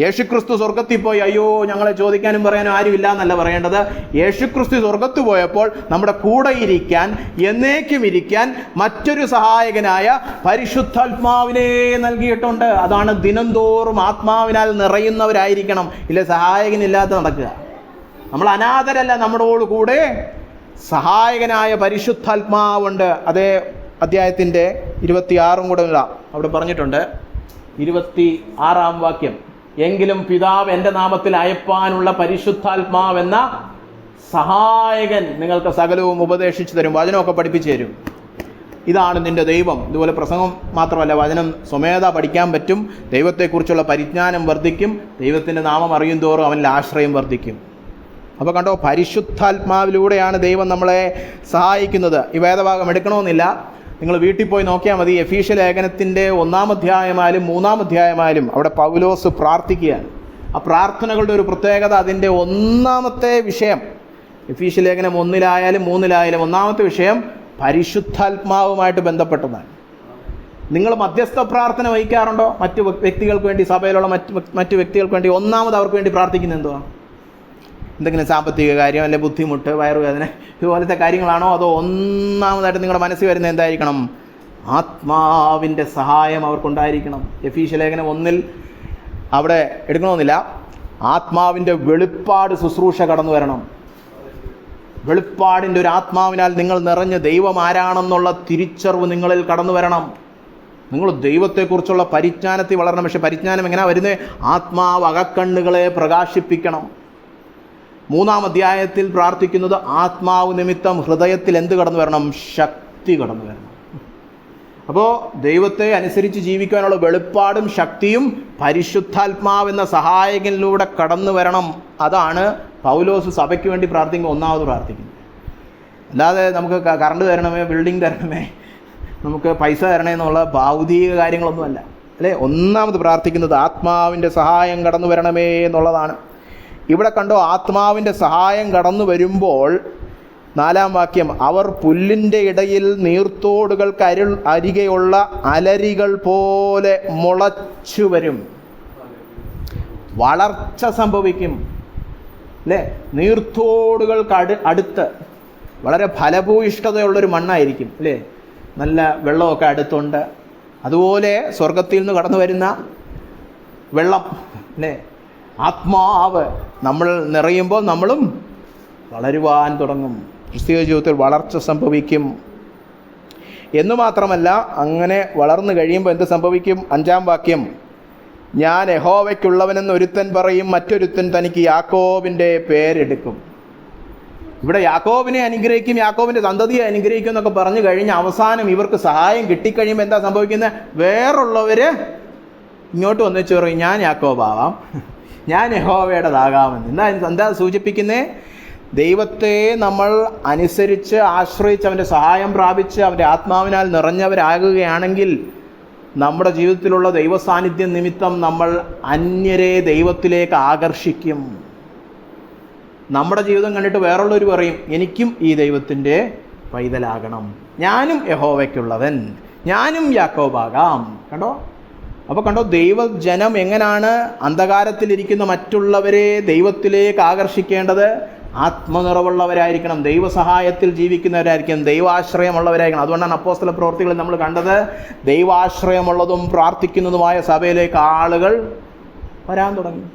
[SPEAKER 1] യേശുക്രിസ്തു സ്വർഗത്തിൽ പോയി അയ്യോ ഞങ്ങളെ ചോദിക്കാനും പറയാനും ആരുമില്ല എന്നല്ല പറയേണ്ടത്. യേശുക്രിസ്തു സ്വർഗത്ത് പോയപ്പോൾ നമ്മുടെ കൂടെ ഇരിക്കാൻ, എന്നേക്കും ഇരിക്കാൻ മറ്റൊരു സഹായകനായ പരിശുദ്ധാത്മാവിനെ നൽകിയിട്ടുണ്ട്. അതാണ് ദിനംതോറും ആത്മാവിനാൽ നിറയുന്നവരായിരിക്കണം. ഇല്ല സഹായകനില്ലാതെ നടക്കുക. നമ്മൾ അനാഥരല്ല, നമ്മളോട് കൂടെ സഹായകനായ പരിശുദ്ധാത്മാവുണ്ട്. അതേ അധ്യായത്തിൻ്റെ 26 കൂടെ അവിടെ പറഞ്ഞിട്ടുണ്ട്. 26 വാക്യം, എങ്കിലും പിതാവ് എൻ്റെ നാമത്തിൽ അയപ്പാനുള്ള പരിശുദ്ധാത്മാവെന്ന സഹായകൻ നിങ്ങൾക്ക് സകലവും ഉപദേശിച്ചു തരും, വചനമൊക്കെ പഠിപ്പിച്ചു തരും. ഇതാണ് നിന്റെ ദൈവം. ഇതുപോലെ പ്രസംഗം മാത്രമല്ല, വചനം സ്വമേധ പഠിക്കാൻ പറ്റും. ദൈവത്തെക്കുറിച്ചുള്ള പരിജ്ഞാനം വർദ്ധിക്കും. ദൈവത്തിൻ്റെ നാമം അറിയും തോറും അവനിൽ ആശ്രയം വർദ്ധിക്കും. അപ്പോൾ കണ്ടോ, പരിശുദ്ധാത്മാവിലൂടെയാണ് ദൈവം നമ്മളെ സഹായിക്കുന്നത്. ഈ വേദഭാഗം എടുക്കണമെന്നില്ല, നിങ്ങൾ വീട്ടിൽ പോയി നോക്കിയാൽ മതി. എഫീഷ്യ ലേഖനത്തിൻ്റെ 1-ാം അധ്യായമായാലും 3-ാം അധ്യായമായാലും അവിടെ പൗലോസ് പ്രാർത്ഥിക്കുകയാണ്. ആ പ്രാർത്ഥനകളുടെ ഒരു പ്രത്യേകത, അതിൻ്റെ 1-ാമത്തെ വിഷയം എഫീഷ്യ ലേഖനം 1-ലായാലും 3-ലായാലും 1-ാമത്തെ വിഷയം പരിശുദ്ധാത്മാവുമായിട്ട് ബന്ധപ്പെട്ടതാണ്. നിങ്ങൾ മധ്യസ്ഥ പ്രാർത്ഥന വഹിക്കാറുണ്ടോ? മറ്റു വ്യക്തികൾക്ക് വേണ്ടി, സഭയിലുള്ള മറ്റു വ്യക്തികൾക്ക് വേണ്ടി 1-ാമത് അവർക്ക് വേണ്ടി പ്രാർത്ഥിക്കുന്നത് എന്തുവാ? എന്തെങ്കിലും സാമ്പത്തിക കാര്യം, അല്ലെങ്കിൽ ബുദ്ധിമുട്ട്, വയറുവേദന, ഇതുപോലത്തെ കാര്യങ്ങളാണോ? അതോ 1-ാമതായിട്ട് നിങ്ങളുടെ മനസ്സിൽ വരുന്നത് എന്തായിരിക്കണം? ആത്മാവിൻ്റെ സഹായം അവർക്കുണ്ടായിരിക്കണം. എഫീഷ്യ ലേഖനം 1-ൽ അവിടെ എടുക്കണമെന്നില്ല, ആത്മാവിൻ്റെ വെളിപ്പാട് ശുശ്രൂഷ കടന്നു വരണം. വെളിപ്പാടിൻ്റെ ഒരു ആത്മാവിനാൽ നിങ്ങൾ നിറഞ്ഞ് ദൈവം ആരാണെന്നുള്ള തിരിച്ചറിവ് നിങ്ങളിൽ കടന്നു വരണം. നിങ്ങൾ ദൈവത്തെക്കുറിച്ചുള്ള പരിജ്ഞാനത്തിൽ വളരണം. പക്ഷെ പരിജ്ഞാനം എങ്ങനെയാ വരുന്നത്? ആത്മാവ് അകക്കണ്ണുകളെ പ്രകാശിപ്പിക്കണം. 3-ാം അധ്യായത്തിൽ പ്രാർത്ഥിക്കുന്നത് ആത്മാവ് നിമിത്തം ഹൃദയത്തിൽ എന്ത് കടന്നു വരണം? ശക്തി കടന്നു വരണം. അപ്പോൾ ദൈവത്തെ അനുസരിച്ച് ജീവിക്കാനുള്ള വെളിപ്പാടും ശക്തിയും പരിശുദ്ധാത്മാവെന്ന സഹായകനിലൂടെ കടന്നു വരണം. അതാണ് പൗലോസ് സഭയ്ക്ക് വേണ്ടി പ്രാർത്ഥിക്കുമ്പോൾ ഒന്നാമത് പ്രാർത്ഥിക്കുന്നത്. അല്ലാതെ നമുക്ക് കറണ്ട് തരണമേ, ബിൽഡിംഗ് തരണമേ, നമുക്ക് പൈസ തരണേ എന്നുള്ള ഭൗതിക കാര്യങ്ങളൊന്നുമല്ല, അല്ലേ? ഒന്നാമത് പ്രാർത്ഥിക്കുന്നത് ആത്മാവിൻ്റെ സഹായം കടന്നു വരണമേ എന്നുള്ളതാണ്. ഇവിടെ കണ്ടോ, ആത്മാവിൻ്റെ സഹായം കടന്നു വരുമ്പോൾ 4-ാം വാക്യം, അവർ പുല്ലിൻ്റെ ഇടയിൽ നീർത്തോടുകൾക്ക് അരികെയുള്ള അലരികൾ പോലെ മുളച്ചു വരും. വളർച്ച സംഭവിക്കും, അല്ലേ? നീർത്തോടുകൾക്ക് അടുത്ത് വളരെ ഫലഭൂയിഷ്ഠതയുള്ളൊരു മണ്ണായിരിക്കും, അല്ലേ? നല്ല വെള്ളമൊക്കെ അടുത്തുണ്ട്. അതുപോലെ സ്വർഗത്തിൽ നിന്ന് കടന്നു വരുന്ന വെള്ളം, അല്ലേ? ആത്മാവ് നമ്മൾ നിറയുമ്പോൾ നമ്മളും വളരുവാൻ തുടങ്ങും. ക്രിസ്തീയ ജീവിതത്തിൽ വളർച്ച സംഭവിക്കും. എന്നു മാത്രമല്ല, അങ്ങനെ വളർന്നു കഴിയുമ്പോൾ എന്ത് സംഭവിക്കും? 5-ാം വാക്യം, ഞാൻ യഹോവയ്ക്കുള്ളവനെന്ന് ഒരുത്തൻ പറയും, മറ്റൊരുത്തൻ തനിക്ക് യാക്കോബിൻ്റെ പേരെടുക്കും. ഇവിടെ യാക്കോബിനെ അനുഗ്രഹിക്കും, യാക്കോബിൻ്റെ സന്തതിയെ അനുഗ്രഹിക്കും എന്നൊക്കെ പറഞ്ഞു കഴിഞ്ഞ് അവസാനം ഇവർക്ക് സഹായം കിട്ടിക്കഴിയുമ്പോൾ എന്താ സംഭവിക്കുന്നത്? വേറുള്ളവർ ഇങ്ങോട്ട് വന്നിച്ച് പറയും, ഞാൻ യാക്കോബാവാം, ഞാൻ യഹോവയുടേതാകാമെന്ന്. എന്താ സൂചിപ്പിക്കുന്നത്? ദൈവത്തെ നമ്മൾ അനുസരിച്ച് ആശ്രയിച്ച് അവൻ്റെ സഹായം പ്രാപിച്ച് അവൻ്റെ ആത്മാവിനാൽ നിറഞ്ഞവരാകുകയാണെങ്കിൽ നമ്മുടെ ജീവിതത്തിലുള്ള ദൈവസാന്നിധ്യം നിമിത്തം നമ്മൾ അന്യരെ ദൈവത്തിലേക്ക് ആകർഷിക്കും. നമ്മുടെ ജീവിതം കണ്ടിട്ട് വേറുള്ളവർ പറയും, എനിക്കും ഈ ദൈവത്തിൻ്റെ പൈതലാകണം, ഞാനും യഹോവയ്ക്കുള്ളവൻ, ഞാനും യാക്കോബാകാം. കണ്ടോ? അപ്പോൾ കണ്ടോ, ദൈവജനം എങ്ങനെയാണ് അന്ധകാരത്തിലിരിക്കുന്ന മറ്റുള്ളവരെ ദൈവത്തിലേക്ക് ആകർഷിക്കേണ്ടത്? ആത്മനിറവുള്ളവരായിരിക്കണം, ദൈവസഹായത്തിൽ ജീവിക്കുന്നവരായിരിക്കണം, ദൈവാശ്രയമുള്ളവരായിരിക്കണം. അതുകൊണ്ടാണ് അപ്പോസ്തല പ്രവൃത്തികളിൽ നമ്മൾ കണ്ടത്, ദൈവാശ്രയമുള്ളതും പ്രാർത്ഥിക്കുന്നതുമായ സഭയിലേക്ക് ആളുകൾ വരാൻ തുടങ്ങി.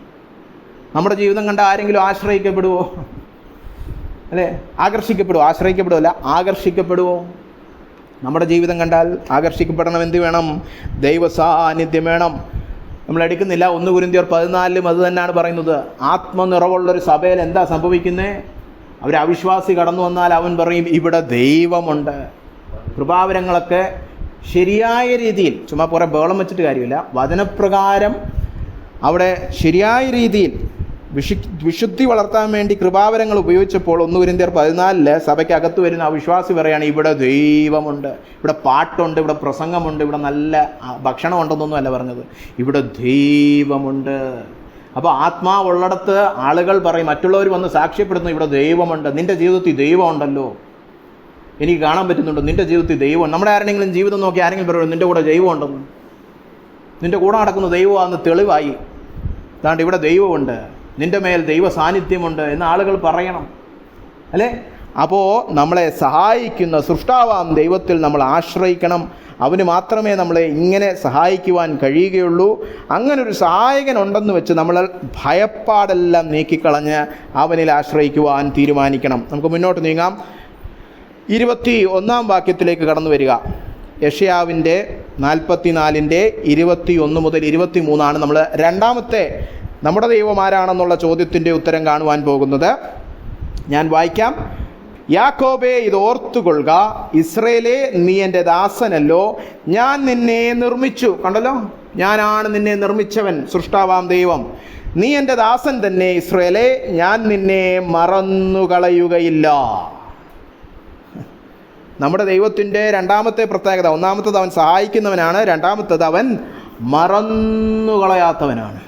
[SPEAKER 1] നമ്മുടെ ജീവിതം കണ്ട ആരെങ്കിലും ആശ്രയിക്കപ്പെടുവോ? അല്ലേ? ആകർഷിക്കപ്പെടുവോ? ആശ്രയിക്കപ്പെടുവല്ല, ആകർഷിക്കപ്പെടുവോ? നമ്മുടെ ജീവിതം കണ്ടാൽ ആകർഷിക്കപ്പെടണം. എന്ത് വേണം? ദൈവസാന്നിധ്യം വേണം. നമ്മൾ എടുക്കുന്നില്ല. 1 കൊരിന്ത്യർ 14 അത് തന്നെയാണ് പറയുന്നത്. ആത്മനിറവുള്ളൊരു സഭയിൽ എന്താ സംഭവിക്കുന്നത്? അവർ അവിശ്വാസി കടന്നു വന്നാൽ അവൻ പറയും, ഇവിടെ ദൈവമുണ്ട്. കൃപാവരങ്ങളൊക്കെ ശരിയായ രീതിയിൽ, ചുമ്മാ കുറേ ബേളം വെച്ചിട്ട് കാര്യമില്ല, വചനപ്രകാരം അവിടെ ശരിയായ രീതിയിൽ വിശുദ്ധി വളർത്താൻ വേണ്ടി കൃപാവരങ്ങൾ ഉപയോഗിച്ചപ്പോൾ 1 കൊരിന്ത്യർ 14 സഭയ്ക്കകത്ത് വരുന്ന അവിശ്വാസി പറയുകയാണ്, ഇവിടെ ദൈവമുണ്ട്, ഇവിടെ പാട്ടുണ്ട്, ഇവിടെ പ്രസംഗമുണ്ട്, ഇവിടെ നല്ല ഭക്ഷണം ഉണ്ടെന്നൊന്നും അല്ല പറഞ്ഞത്, ഇവിടെ ദൈവമുണ്ട്. അപ്പോൾ ആത്മാവുള്ളിടത്ത് ആളുകൾ പറയും, മറ്റുള്ളവർ വന്ന് സാക്ഷ്യപ്പെടുന്നു, ഇവിടെ ദൈവമുണ്ട്, നിൻ്റെ ജീവിതത്തിൽ ദൈവമുണ്ടല്ലോ, എനിക്ക് കാണാൻ പറ്റുന്നുണ്ടോ നിൻ്റെ ജീവിതത്തിൽ ദൈവം. നമ്മുടെ ആരുടെങ്കിലും ജീവിതം നോക്കി ആരെങ്കിലും പറയുമോ നിൻ്റെ കൂടെ ദൈവം ഉണ്ടെന്ന്? നിൻ്റെ കൂടെ നടക്കുന്ന ദൈവമാണെന്ന് തെളിവായി. അതാണ്ട് ഇവിടെ ദൈവമുണ്ട്, നിൻ്റെ മേൽ ദൈവ സാന്നിധ്യമുണ്ട് എന്ന് ആളുകൾ പറയണം, അല്ലേ? അപ്പോൾ നമ്മളെ സഹായിക്കുന്ന സൃഷ്ടാവാം ദൈവത്തിൽ നമ്മൾ ആശ്രയിക്കണം. അവന് മാത്രമേ നമ്മളെ ഇങ്ങനെ സഹായിക്കുവാൻ കഴിയുകയുള്ളൂ. അങ്ങനൊരു സഹായകൻ ഉണ്ടെന്ന് വെച്ച് നമ്മൾ ഭയപ്പാടെല്ലാം നീക്കിക്കളഞ്ഞ് അവനിൽ ആശ്രയിക്കുവാൻ തീരുമാനിക്കണം. നമുക്ക് മുന്നോട്ട് നീങ്ങാം. 21-ാം വാക്യത്തിലേക്ക് കടന്നു വരിക. യെശയ്യാവിൻ്റെ 44-ന്റെ 21 മുതൽ 23 നമ്മൾ രണ്ടാമത്തെ നമ്മുടെ ദൈവം ആരാണെന്നുള്ള ചോദ്യത്തിൻ്റെ ഉത്തരം കാണുവാൻ പോകുന്നത്. ഞാൻ വായിക്കാം. യാക്കോബേ, ഇത് ഓർത്തുകൊള്ളുക, ഇസ്രയേലേ, നീ എൻ്റെ ദാസനല്ലോ, ഞാൻ നിന്നെ നിർമ്മിച്ചു. കണ്ടല്ലോ, ഞാനാണ് നിന്നെ നിർമ്മിച്ചവൻ, സൃഷ്ടാവാം ദൈവം. നീ എൻ്റെ ദാസൻ തന്നെ ഇസ്രയേലേ, ഞാൻ നിന്നെ മറന്നുകളയുകയില്ല. നമ്മുടെ ദൈവത്തിൻ്റെ രണ്ടാമത്തെ പ്രത്യേകത, ഒന്നാമത്തത് അവൻ സഹായിക്കുന്നവനാണ്, രണ്ടാമത്തത് അവൻ മറന്നുകളയാത്തവനാണ്.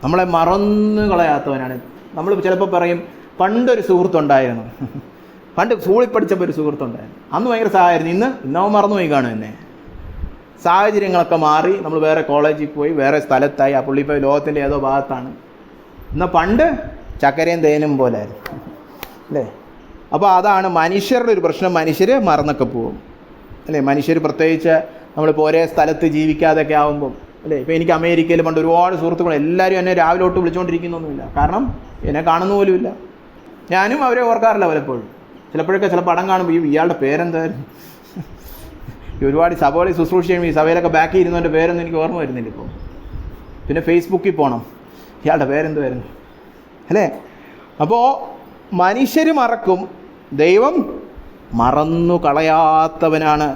[SPEAKER 1] നമ്മളെ മറന്നുകളയാത്തവനാണ്. നമ്മൾ ചിലപ്പോൾ പറയും, പണ്ടൊരു സുഹൃത്തുണ്ടായിരുന്നു, പണ്ട് സ്കൂളിൽ പഠിച്ചപ്പോൾ ഒരു സുഹൃത്തുണ്ടായിരുന്നു, അന്ന് ഭയങ്കര സഹായമായിരുന്നു, ഇന്നവൻ മറന്നുപോയി കാണും എന്നെ. സാഹചര്യങ്ങളൊക്കെ മാറി, നമ്മൾ വേറെ കോളേജിൽ പോയി, വേറെ സ്ഥലത്തായി, ആ പുള്ളി ഇപ്പോൾ ലോകത്തിൻ്റെ ഏതോ ഭാഗത്താണ്. എന്നാൽ പണ്ട് ചക്കരയും തേനും പോലായിരുന്നു, അല്ലേ? അപ്പോൾ അതാണ് മനുഷ്യരുടെ ഒരു പ്രശ്നം, മനുഷ്യർ മറന്നൊക്കെ പോകും, അല്ലേ? മനുഷ്യർ പ്രത്യേകിച്ച് നമ്മളിപ്പോൾ ഒരേ സ്ഥലത്ത് ജീവിക്കാതൊക്കെ ആകുമ്പം, അല്ലേ? ഇപ്പോൾ എനിക്ക് അമേരിക്കയിൽ പണ്ട് ഒരുപാട് സുഹൃത്തുക്കൾ, എല്ലാവരും എന്നെ രാവിലെ തൊട്ട് വിളിച്ചുകൊണ്ടിരിക്കുന്നൊന്നുമില്ല, കാരണം എന്നെ കാണുന്ന പോലുമില്ല, ഞാനും അവരെ ഓർക്കാറില്ല പലപ്പോഴും. ചിലപ്പോഴൊക്കെ ചില പടം കാണുമ്പോൾ ഇയാളുടെ പേരെന്തായിരുന്നു, ഒരുപാട് സഭകളിൽ ശുശ്രൂഷ ചെയ്യുമ്പോൾ ഈ സഭയിലൊക്കെ ബാക്കി ഇരുന്നവൻ്റെ പേരൊന്നും എനിക്ക് ഓർമ്മ വരുന്നില്ല ഇപ്പോൾ. പിന്നെ ഫേസ്ബുക്കിൽ പോകണം, ഇയാളുടെ പേരെന്തുമായിരുന്നു അല്ലേ? അപ്പോൾ മനുഷ്യർ മറക്കും, ദൈവം മറന്നു കളയാത്തവനാണ്.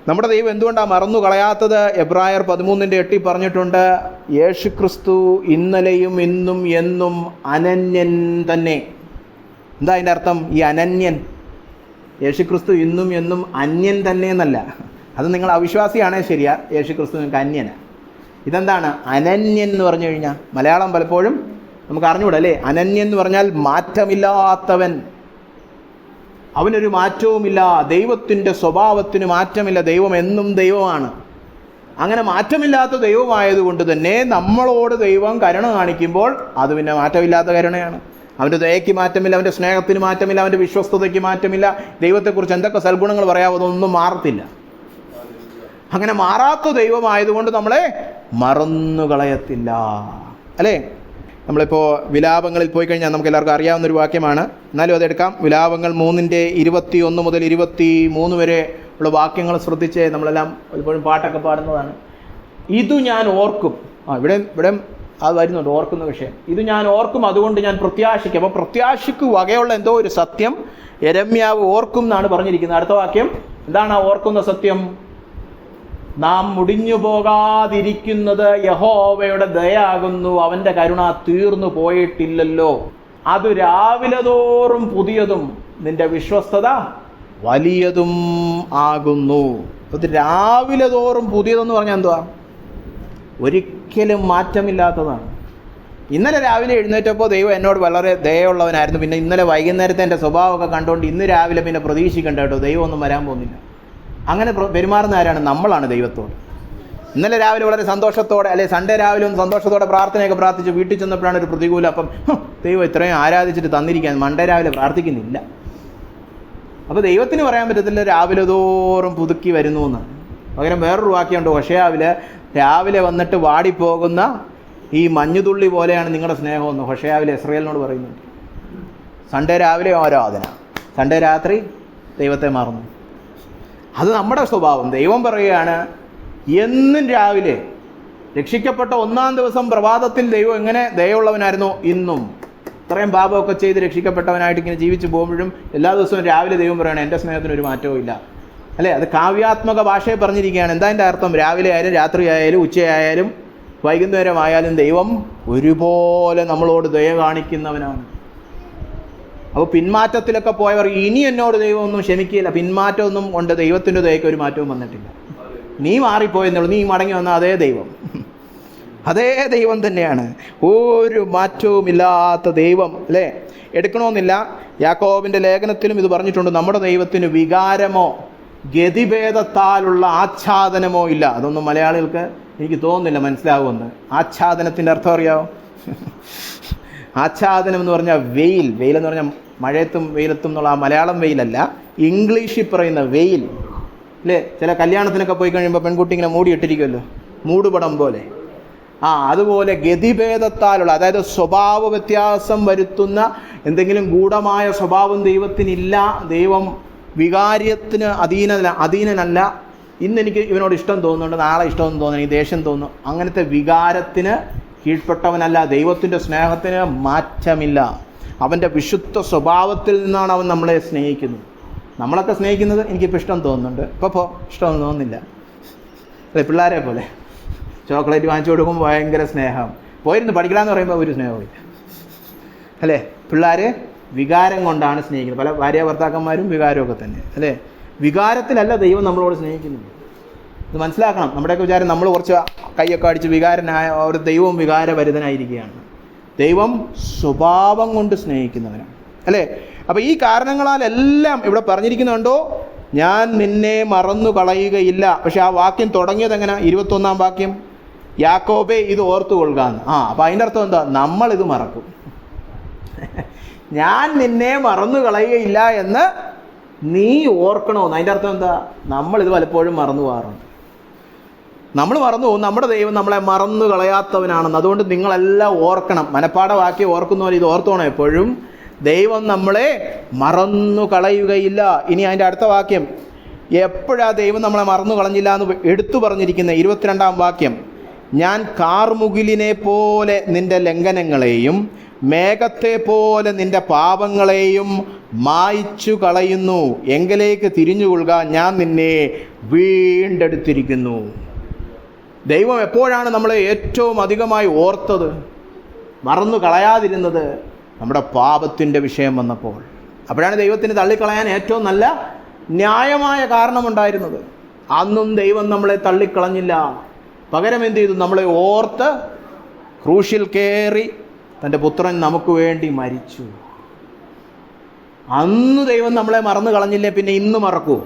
[SPEAKER 1] നമ്മുടെ ദൈവം എന്തുകൊണ്ടാണ് മറന്നു കളയാത്തത്? എബ്രായർ 13:8 പറഞ്ഞിട്ടുണ്ട്, യേശുക്രിസ്തു ഇന്നലെയും ഇന്നും എന്നും അനന്യൻ തന്നെ. എന്താ അതിൻ്റെ അർത്ഥം? ഈ അനന്യൻ, യേശുക്രിസ്തു ഇന്നും എന്നും അന്യൻ തന്നെ എന്നല്ല. അത് നിങ്ങൾ അവിശ്വാസിയാണേ ശരിയാ, യേശുക്രിസ്തു നിങ്ങൾക്ക് അന്യനാണ്. ഇതെന്താണ് അനന്യൻ എന്ന് പറഞ്ഞു കഴിഞ്ഞാൽ? മലയാളം പലപ്പോഴും നമുക്ക് അറിഞ്ഞുകൂടാ അല്ലേ? അനന്യൻ എന്ന് പറഞ്ഞാൽ മാറ്റമില്ലാത്തവൻ, അവനൊരു മാറ്റവുമില്ല. ദൈവത്തിൻ്റെ സ്വഭാവത്തിന് മാറ്റമില്ല. ദൈവം എന്നും ദൈവമാണ്. അങ്ങനെ മാറ്റമില്ലാത്ത ദൈവമായതുകൊണ്ട് തന്നെ നമ്മളോട് ദൈവം കരുണ കാണിക്കുമ്പോൾ അത് പിന്നെ മാറ്റമില്ലാത്ത കരുണയാണ്. അവൻ്റെ ദയയ്ക്ക് മാറ്റമില്ല, അവൻ്റെ സ്നേഹത്തിന് മാറ്റമില്ല, അവൻ്റെ വിശ്വസ്തതയ്ക്ക് മാറ്റമില്ല. ദൈവത്തെക്കുറിച്ച് എന്തൊക്കെ സൽഗുണങ്ങൾ പറയാമോ അതൊന്നും മാറത്തില്ല. അങ്ങനെ മാറാത്ത ദൈവമായതുകൊണ്ട് നമ്മളെ മറന്നു കളയത്തില്ല അല്ലേ? നമ്മളിപ്പോൾ വിലാപങ്ങളിൽ പോയി കഴിഞ്ഞാൽ നമുക്ക് എല്ലാവർക്കും അറിയാവുന്നൊരു വാക്യമാണ്, എന്നാലും അതെടുക്കാം. വിലാപങ്ങൾ 3:21 മുതൽ 23 വരെ ഉള്ള വാക്യങ്ങൾ ശ്രദ്ധിച്ച് നമ്മളെല്ലാം പലപ്പോഴും പാട്ടൊക്കെ പാടുന്നതാണ്. ഇതു ഞാൻ ഓർക്കും. ഇവിടെ അത് വരുന്നുണ്ട്, ഓർക്കുന്ന വിഷയം. ഇത് ഞാൻ ഓർക്കും, അതുകൊണ്ട് ഞാൻ പ്രത്യാശിക്കും. അപ്പോൾ പ്രത്യാശയ്ക്ക് വകയുള്ള എന്തോ ഒരു സത്യം യെരമ്യാവ് ഓർക്കും എന്നാണ് പറഞ്ഞിരിക്കുന്നത്. അടുത്ത വാക്യം എന്താണ് ആ ഓർക്കുന്ന സത്യം? നാം മുടിഞ്ഞു പോകാതിരിക്കുന്നത് യഹോവയുടെ ദയാകുന്നു, അവൻ്റെ കരുണ തീർന്നു പോയിട്ടില്ലല്ലോ. അത് രാവിലെ തോറും പുതിയതും നിന്റെ വിശ്വസ്തത വലിയതും ആകുന്നു. അത് രാവിലെ തോറും പുതിയതെന്ന് പറഞ്ഞാൽ എന്തുവാ? ഒരിക്കലും മാറ്റമില്ലാത്തതാണ്. ഇന്നലെ രാവിലെ എഴുന്നേറ്റപ്പോൾ ദൈവം എന്നോട് വളരെ ദയയുള്ളവനായിരുന്നു. പിന്നെ ഇന്നലെ വൈകുന്നേരത്തെ എൻ്റെ സ്വഭാവമൊക്കെ കണ്ടുകൊണ്ട് ഇന്ന് രാവിലെ പിന്നെ പ്രതീക്ഷിക്കണ്ട കേട്ടോ, ദൈവം ഒന്നും വരാൻ പോകുന്നില്ല. അങ്ങനെ പെരുമാറുന്ന ആരാണ്? നമ്മളാണ് ദൈവത്തോട്. ഇന്നലെ രാവിലെ വളരെ സന്തോഷത്തോടെ, അല്ലെ സൺഡേ രാവിലെ ഒന്ന് സന്തോഷത്തോടെ പ്രാർത്ഥനയൊക്കെ പ്രാർത്ഥിച്ച് വീട്ടിൽ ചെന്നപ്പോഴാണ് ഒരു പ്രതികൂലം. അപ്പം ദൈവം ഇത്രയും ആരാധിച്ചിട്ട് തന്നിരിക്കാൻ മൺഡേ രാവിലെ പ്രാർത്ഥിക്കുന്നില്ല. അപ്പോൾ ദൈവത്തിന് പറയാൻ പറ്റത്തില്ല രാവിലെ തോറും പുതുക്കി വരുന്നു എന്ന്. പകരം വേറൊരു വാക്യമുണ്ട്, ഹോശേയാവില് രാവിലെ വന്നിട്ട് വാടിപ്പോകുന്ന ഈ മഞ്ഞുതുള്ളി പോലെയാണ് നിങ്ങളുടെ സ്നേഹമെന്ന് ഹോശേയാവിലെ ഇസ്രായേലിനോട് പറയുന്നുണ്ട്. സൺഡേ രാവിലെ ആരാധന, സൺഡേ രാത്രി ദൈവത്തെ മറന്നു. അത് നമ്മുടെ സ്വഭാവം. ദൈവം പറയുകയാണ് എന്നും രാവിലെ രക്ഷിക്കപ്പെട്ട 1-ാം ദിവസം പ്രഭാതത്തിൽ ദൈവം എങ്ങനെ ദയയുള്ളവനായിരുന്നു, ഇന്നും ഇത്രയും പാപമൊക്കെ ചെയ്ത് രക്ഷിക്കപ്പെട്ടവനായിട്ട് ഇങ്ങനെ ജീവിച്ചു പോകുമ്പോഴും എല്ലാ ദിവസവും രാവിലെ ദൈവം പറയുകയാണ് എൻ്റെ സ്നേഹത്തിനൊരു മാറ്റവും ഇല്ല അല്ലേ? അത് കാവ്യാത്മക ഭാഷയെ പറഞ്ഞിരിക്കുകയാണ്. എന്താ അതിൻ്റെ അർത്ഥം? രാവിലെ ആയാലും രാത്രി ആയാലും ഉച്ചയായാലും വൈകുന്നേരമായാലും ദൈവം ഒരുപോലെ നമ്മളോട് ദയ കാണിക്കുന്നവനാണ്. അപ്പോൾ പിന്മാറ്റത്തിലൊക്കെ പോയവർ ഇനി എന്നോട് ദൈവം ഒന്നും ക്ഷമിക്കില്ല. പിന്മാറ്റമൊന്നും കൊണ്ട് ദൈവത്തിൻ്റെ ദയക്ക് ഒരു മാറ്റവും വന്നിട്ടില്ല. നീ മാറിപ്പോയെന്നുള്ളൂ, നീ മടങ്ങി വന്ന അതേ ദൈവം, അതേ ദൈവം തന്നെയാണ്. ഒരു മാറ്റവും ഇല്ലാത്ത ദൈവം അല്ലേ? എടുക്കണമെന്നില്ല. യാക്കോബിൻ്റെ ലേഖനത്തിലും ഇത് പറഞ്ഞിട്ടുണ്ട്, നമ്മുടെ ദൈവത്തിന് വികാരമോ ഗതിഭേദത്താലുള്ള ആച്ഛാദനമോ ഇല്ല. അതൊന്നും മലയാളികൾക്ക് എനിക്ക് തോന്നുന്നില്ല മനസ്സിലാവുമെന്ന്. ആച്ഛാദനത്തിൻ്റെ അർത്ഥം അറിയാമോ? ആച്ഛാദനം എന്ന് പറഞ്ഞാൽ വെയിലെന്ന് പറഞ്ഞാൽ മഴയത്തും വെയിലത്തും എന്നുള്ള ആ മലയാളം വെയിലല്ല, ഇംഗ്ലീഷിൽ പറയുന്ന വെയിൽ അല്ലേ? ചില കല്യാണത്തിനൊക്കെ പോയി കഴിയുമ്പോൾ പെൺകുട്ടി ഇങ്ങനെ മൂടിയിട്ടിരിക്കുമല്ലോ, മൂടുപടം പോലെ. അതുപോലെ ഗതിഭേദത്താലുള്ള, അതായത് സ്വഭാവ വ്യത്യാസം വരുത്തുന്ന എന്തെങ്കിലും ഗൂഢമായ സ്വഭാവം ദൈവത്തിനില്ല. ദൈവം വികാര്യത്തിന് അധീനനല്ല. ഇന്നെനിക്ക് ഇവനോട് ഇഷ്ടം തോന്നുന്നുണ്ട്, നാളെ ഇഷ്ടമെന്ന് തോന്നുന്നു, എനിക്ക് ദേഷ്യം തോന്നുന്നു. അങ്ങനത്തെ വികാരത്തിന് കീഴ്പ്പെട്ടവനല്ല. ദൈവത്തിൻ്റെ സ്നേഹത്തിന് മാറ്റമില്ല. അവൻ്റെ വിശുദ്ധ സ്വഭാവത്തിൽ നിന്നാണ് അവൻ നമ്മളെ സ്നേഹിക്കുന്നത്. നമ്മളൊക്കെ സ്നേഹിക്കുന്നത് എനിക്കിപ്പോൾ ഇഷ്ടം തോന്നുന്നുണ്ട്, ഇപ്പോൾ ഇഷ്ടമൊന്നും തോന്നുന്നില്ല അല്ലേ? പിള്ളേരെ പോലെ ചോക്ലേറ്റ് വാങ്ങിച്ചു കൊടുക്കുമ്പോൾ ഭയങ്കര സ്നേഹം, പോയിരുന്നു പഠിക്കലാന്ന് പറയുമ്പോൾ ഒരു സ്നേഹമില്ല അല്ലേ? പിള്ളേർ വികാരം കൊണ്ടാണ് സ്നേഹിക്കുന്നത്. പല ഭാര്യ ഭർത്താക്കന്മാരും വികാരമൊക്കെ തന്നെ അല്ലേ? വികാരത്തിലല്ല ദൈവം നമ്മളോട് സ്നേഹിക്കുന്നത്. ഇത് മനസ്സിലാക്കണം. നമ്മുടെയൊക്കെ വിചാരം നമ്മൾ കുറച്ച് കൈയൊക്കെ അടിച്ച് വികാരനായ ഒരു ദൈവവും വികാരഭരിതനായിരിക്കുകയാണ്. ദൈവം സ്വഭാവം കൊണ്ട് സ്നേഹിക്കുന്നവനാണ് അല്ലേ? അപ്പോൾ ഈ കാരണങ്ങളാലെല്ലാം ഇവിടെ പറഞ്ഞിരിക്കുന്നുണ്ടോ, ഞാൻ നിന്നെ മറന്നു കളയുകയില്ല. പക്ഷെ ആ വാക്യം തുടങ്ങിയത് എങ്ങനെ? 21-ാം വാക്യം, യാക്കോബേ ഇത് ഓർത്തു കൊള്ളുകയെന്ന്. അപ്പോൾ അതിൻ്റെ അർത്ഥം എന്താ? നമ്മളിത് മറക്കും. ഞാൻ നിന്നെ മറന്നു കളയുകയില്ല എന്ന് നീ ഓർക്കണമെന്ന്. അതിൻ്റെ അർത്ഥം എന്താ? നമ്മളിത് പലപ്പോഴും മറന്നു പോകാറുണ്ട്. നമ്മൾ മറന്നു പോകും. നമ്മുടെ ദൈവം നമ്മളെ മറന്നു കളയാത്തവനാണെന്ന്. അതുകൊണ്ട് നിങ്ങളെല്ലാം ഓർക്കണം, മനപ്പാഠമാക്കി ഓർക്കുന്ന പോലെ ഇത് ഓർത്തോണം എപ്പോഴും. ദൈവം നമ്മളെ മറന്നു കളയുകയില്ല. ഇനി അതിൻ്റെ അടുത്ത വാക്യം, എപ്പോഴാ ദൈവം നമ്മളെ മറന്നു കളഞ്ഞില്ല എന്ന് എടുത്തു പറഞ്ഞിരിക്കുന്ന 22-ാം വാക്യം, ഞാൻ കാർമുകിലിനെ പോലെ നിന്റെ ലംഘനങ്ങളെയും മേഘത്തെ പോലെ നിന്റെ പാപങ്ങളെയും മായ്ച്ചു കളയുന്നു. എങ്കിലേക്ക് തിരിഞ്ഞുകൊള്ളുക, ഞാൻ നിന്നെ വീണ്ടെടുത്തിരിക്കുന്നു. ദൈവം എപ്പോഴാണ് നമ്മളെ ഏറ്റവും അധികമായി ഓർത്തത്, മറന്നു കളയാതിരുന്നത്? നമ്മുടെ പാപത്തിൻ്റെ വിഷയം വന്നപ്പോൾ. അപ്പോഴാണ് ദൈവത്തിന് തള്ളിക്കളയാൻ ഏറ്റവും നല്ല ന്യായമായ കാരണമുണ്ടായിരുന്നത്. അന്നും ദൈവം നമ്മളെ തള്ളിക്കളഞ്ഞില്ല. പകരം എന്ത് ചെയ്തു? നമ്മളെ ഓർത്ത് ക്രൂശിൽ കയറി തൻ്റെ പുത്രൻ നമുക്ക് വേണ്ടി മരിച്ചു. അന്ന് ദൈവം നമ്മളെ മറന്നു കളഞ്ഞില്ലേ, പിന്നെ ഇന്ന് മറക്കൂ?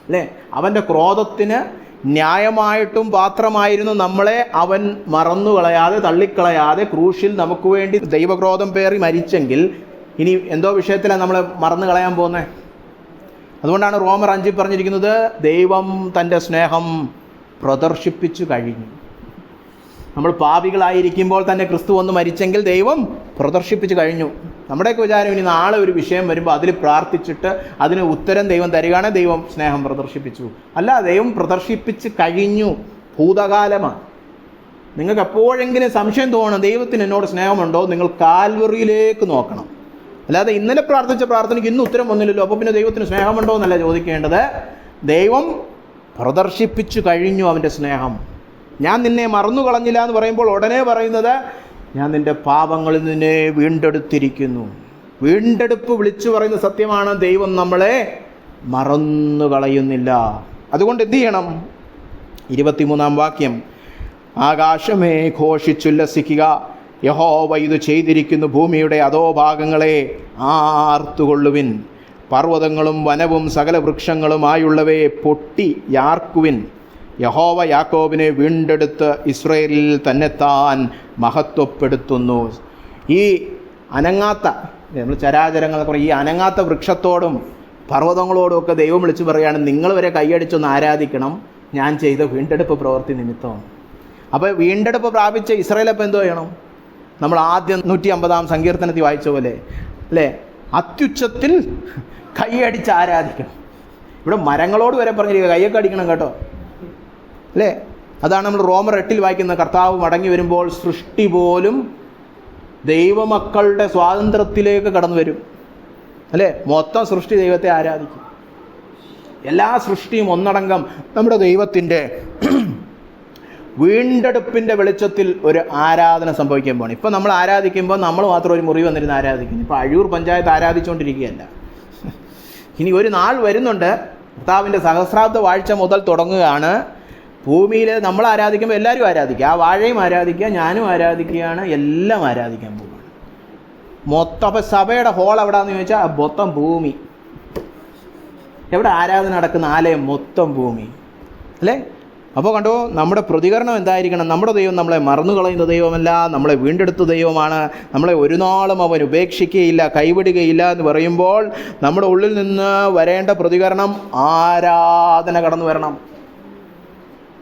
[SPEAKER 1] അല്ലേ? അവൻ്റെ ക്രോധത്തിന് ന്യായമായിട്ടും പാത്രമായിരുന്നു നമ്മളെ അവൻ മറന്നു കളയാതെ തള്ളിക്കളയാതെ ക്രൂശിൽ നമുക്ക് വേണ്ടി ദൈവക്രോധം പേറി മരിച്ചെങ്കിൽ ഇനി എന്തോ വിഷയത്തിലാണ് നമ്മളെ മറന്നു കളയാൻ പോകുന്നത്? അതുകൊണ്ടാണ് റോമർ 5 പറഞ്ഞിരിക്കുന്നത്, ദൈവം തൻ്റെ സ്നേഹം പ്രദർശിപ്പിച്ചു കഴിഞ്ഞു. നമ്മൾ പാപികളായിരിക്കുമ്പോൾ തന്നെ ക്രിസ്തു വന്ന് മരിച്ചെങ്കിൽ ദൈവം പ്രദർശിപ്പിച്ചു കഴിഞ്ഞു. നമ്മുടെയൊക്കെ വിചാരം ഇനി നാളെ ഒരു വിഷയം വരുമ്പോൾ അതിൽ പ്രാർത്ഥിച്ചിട്ട് അതിന് ഉത്തരം ദൈവം തരികയാണ്, ദൈവം സ്നേഹം പ്രദർശിപ്പിച്ചു. അല്ല, ദൈവം പ്രദർശിപ്പിച്ച് കഴിഞ്ഞു. ഭൂതകാലമാണ്. നിങ്ങൾക്ക് എപ്പോഴെങ്കിലും സംശയം തോന്നണം ദൈവത്തിന് എന്നോട് സ്നേഹമുണ്ടോ, നിങ്ങൾ കാൽവറിയിലേക്ക് നോക്കണം. അല്ലാതെ ഇന്നലെ പ്രാർത്ഥിച്ച പ്രാർത്ഥനയ്ക്ക് ഇന്ന് ഉത്തരം വന്നില്ലല്ലോ, അപ്പോൾ പിന്നെ ദൈവത്തിന് സ്നേഹമുണ്ടോ എന്നല്ല ചോദിക്കേണ്ടത്. ദൈവം പ്രദർശിപ്പിച്ചു കഴിഞ്ഞു അവൻ്റെ സ്നേഹം. ഞാൻ നിന്നെ മറന്നു കളഞ്ഞില്ല എന്ന് പറയുമ്പോൾ ഉടനെ പറയുന്നത്, ഞാൻ നിൻ്റെ പാപങ്ങളിൽ നിന്നെ വീണ്ടെടുത്തിരിക്കുന്നു. വീണ്ടെടുപ്പ് വിളിച്ചു പറയുന്ന സത്യമാണ്. ദൈവം നമ്മളെ മറന്നു കളയുന്നില്ല. അതുകൊണ്ട് എന്ത് ചെയ്യണം? 23-ാം വാക്യം, ആകാശമേ ഘോഷിച്ചുല്ലസിക്കുക, യഹോവ ഇത് ചെയ്തിരിക്കുന്നു. ഭൂമിയുടെ അധോഭാഗങ്ങളെ ആർത്തുകൊള്ളുവിൻ. പർവ്വതങ്ങളും വനവും സകല വൃക്ഷങ്ങളുമായുള്ളവയെ പൊട്ടി യാർക്കുവിൻ. യഹോവ യാക്കോബിനെ വീണ്ടെടുത്ത് ഇസ്രായേലിൽ തന്നെത്താൻ മഹത്വപ്പെടുത്തുന്നു. ഈ അനങ്ങാത്ത, നമ്മൾ ചരാചരങ്ങളൊക്കെ ഈ അനങ്ങാത്ത വൃക്ഷത്തോടും പർവ്വതങ്ങളോടും ഒക്കെ ദൈവം വിളിച്ചു പറയുകയാണ്, നിങ്ങൾ വരെ കൈയടിച്ചൊന്ന് ആരാധിക്കണം, ഞാൻ ചെയ്ത വീണ്ടെടുപ്പ് പ്രവൃത്തി നിമിത്തം. അപ്പോൾ വീണ്ടെടുപ്പ് പ്രാപിച്ച ഇസ്രായേൽ അപ്പം എന്തോ ചെയ്യണം? നമ്മൾ ആദ്യം 150-ാം സങ്കീർത്തനത്തിൽ വായിച്ച പോലെ അല്ലേ, അത്യുച്ചത്തിൽ കൈയടിച്ച് ആരാധിക്കണം. ഇവിടെ മരങ്ങളോട് വരെ പറഞ്ഞിരിക്കുക കൈയൊക്കെ അടിക്കണം കേട്ടോ, അല്ലേ? അതാണ് നമ്മൾ റോമർ 8 വായിക്കുന്ന, കർത്താവ് മടങ്ങി വരുമ്പോൾ സൃഷ്ടി പോലും ദൈവമക്കളുടെ സ്വാതന്ത്ര്യത്തിലേക്ക് കടന്നു വരും, അല്ലേ? മൊത്തം സൃഷ്ടി ദൈവത്തെ ആരാധിക്കും. എല്ലാ സൃഷ്ടിയും ഒന്നടങ്കം നമ്മുടെ ദൈവത്തിൻ്റെ വീണ്ടെടുപ്പിൻ്റെ വെളിച്ചത്തിൽ ഒരു ആരാധന സംഭവിക്കാൻ പോകണം. ഇപ്പം നമ്മൾ ആരാധിക്കുമ്പോൾ നമ്മൾ മാത്രം ഒരു മുറി വന്നിരുന്ന് ആരാധിക്കുന്നു. ഇപ്പോൾ അഴൂർ പഞ്ചായത്ത് ആരാധിച്ചുകൊണ്ടിരിക്കുകയല്ല. ഇനി ഒരു നാൾ വരുന്നുണ്ട്, കർത്താവിൻ്റെ സഹസ്രാബ്ദ വാഴ്ച മുതൽ തുടങ്ങുകയാണ്. ഭൂമിയിൽ നമ്മൾ ആരാധിക്കുമ്പോൾ എല്ലാവരും ആരാധിക്കുക. ആ വാഴയും ആരാധിക്കുക, ഞാനും ആരാധിക്കുകയാണ്, എല്ലാം ആരാധിക്കാൻ പോവുകയാണ് മൊത്തം. അപ്പം സഭയുടെ ഹോൾ എവിടെയാണെന്ന് ചോദിച്ചാൽ മൊത്തം ഭൂമി. എവിടെ ആരാധന നടക്കുന്ന ആലയം? മൊത്തം ഭൂമി, അല്ലേ? അപ്പോൾ കണ്ടോ, നമ്മുടെ പ്രതികരണം എന്തായിരിക്കണം? നമ്മുടെ ദൈവം നമ്മളെ മറന്നു കളയുന്ന ദൈവമല്ല, നമ്മളെ വീണ്ടെടുത്ത ദൈവമാണ്. നമ്മളെ ഒരു നാളും അവൻ ഉപേക്ഷിക്കുകയില്ല, കൈവിടുകയില്ല എന്ന് പറയുമ്പോൾ നമ്മുടെ ഉള്ളിൽ നിന്ന് വരേണ്ട പ്രതികരണം ആരാധന കടന്നു വരണം.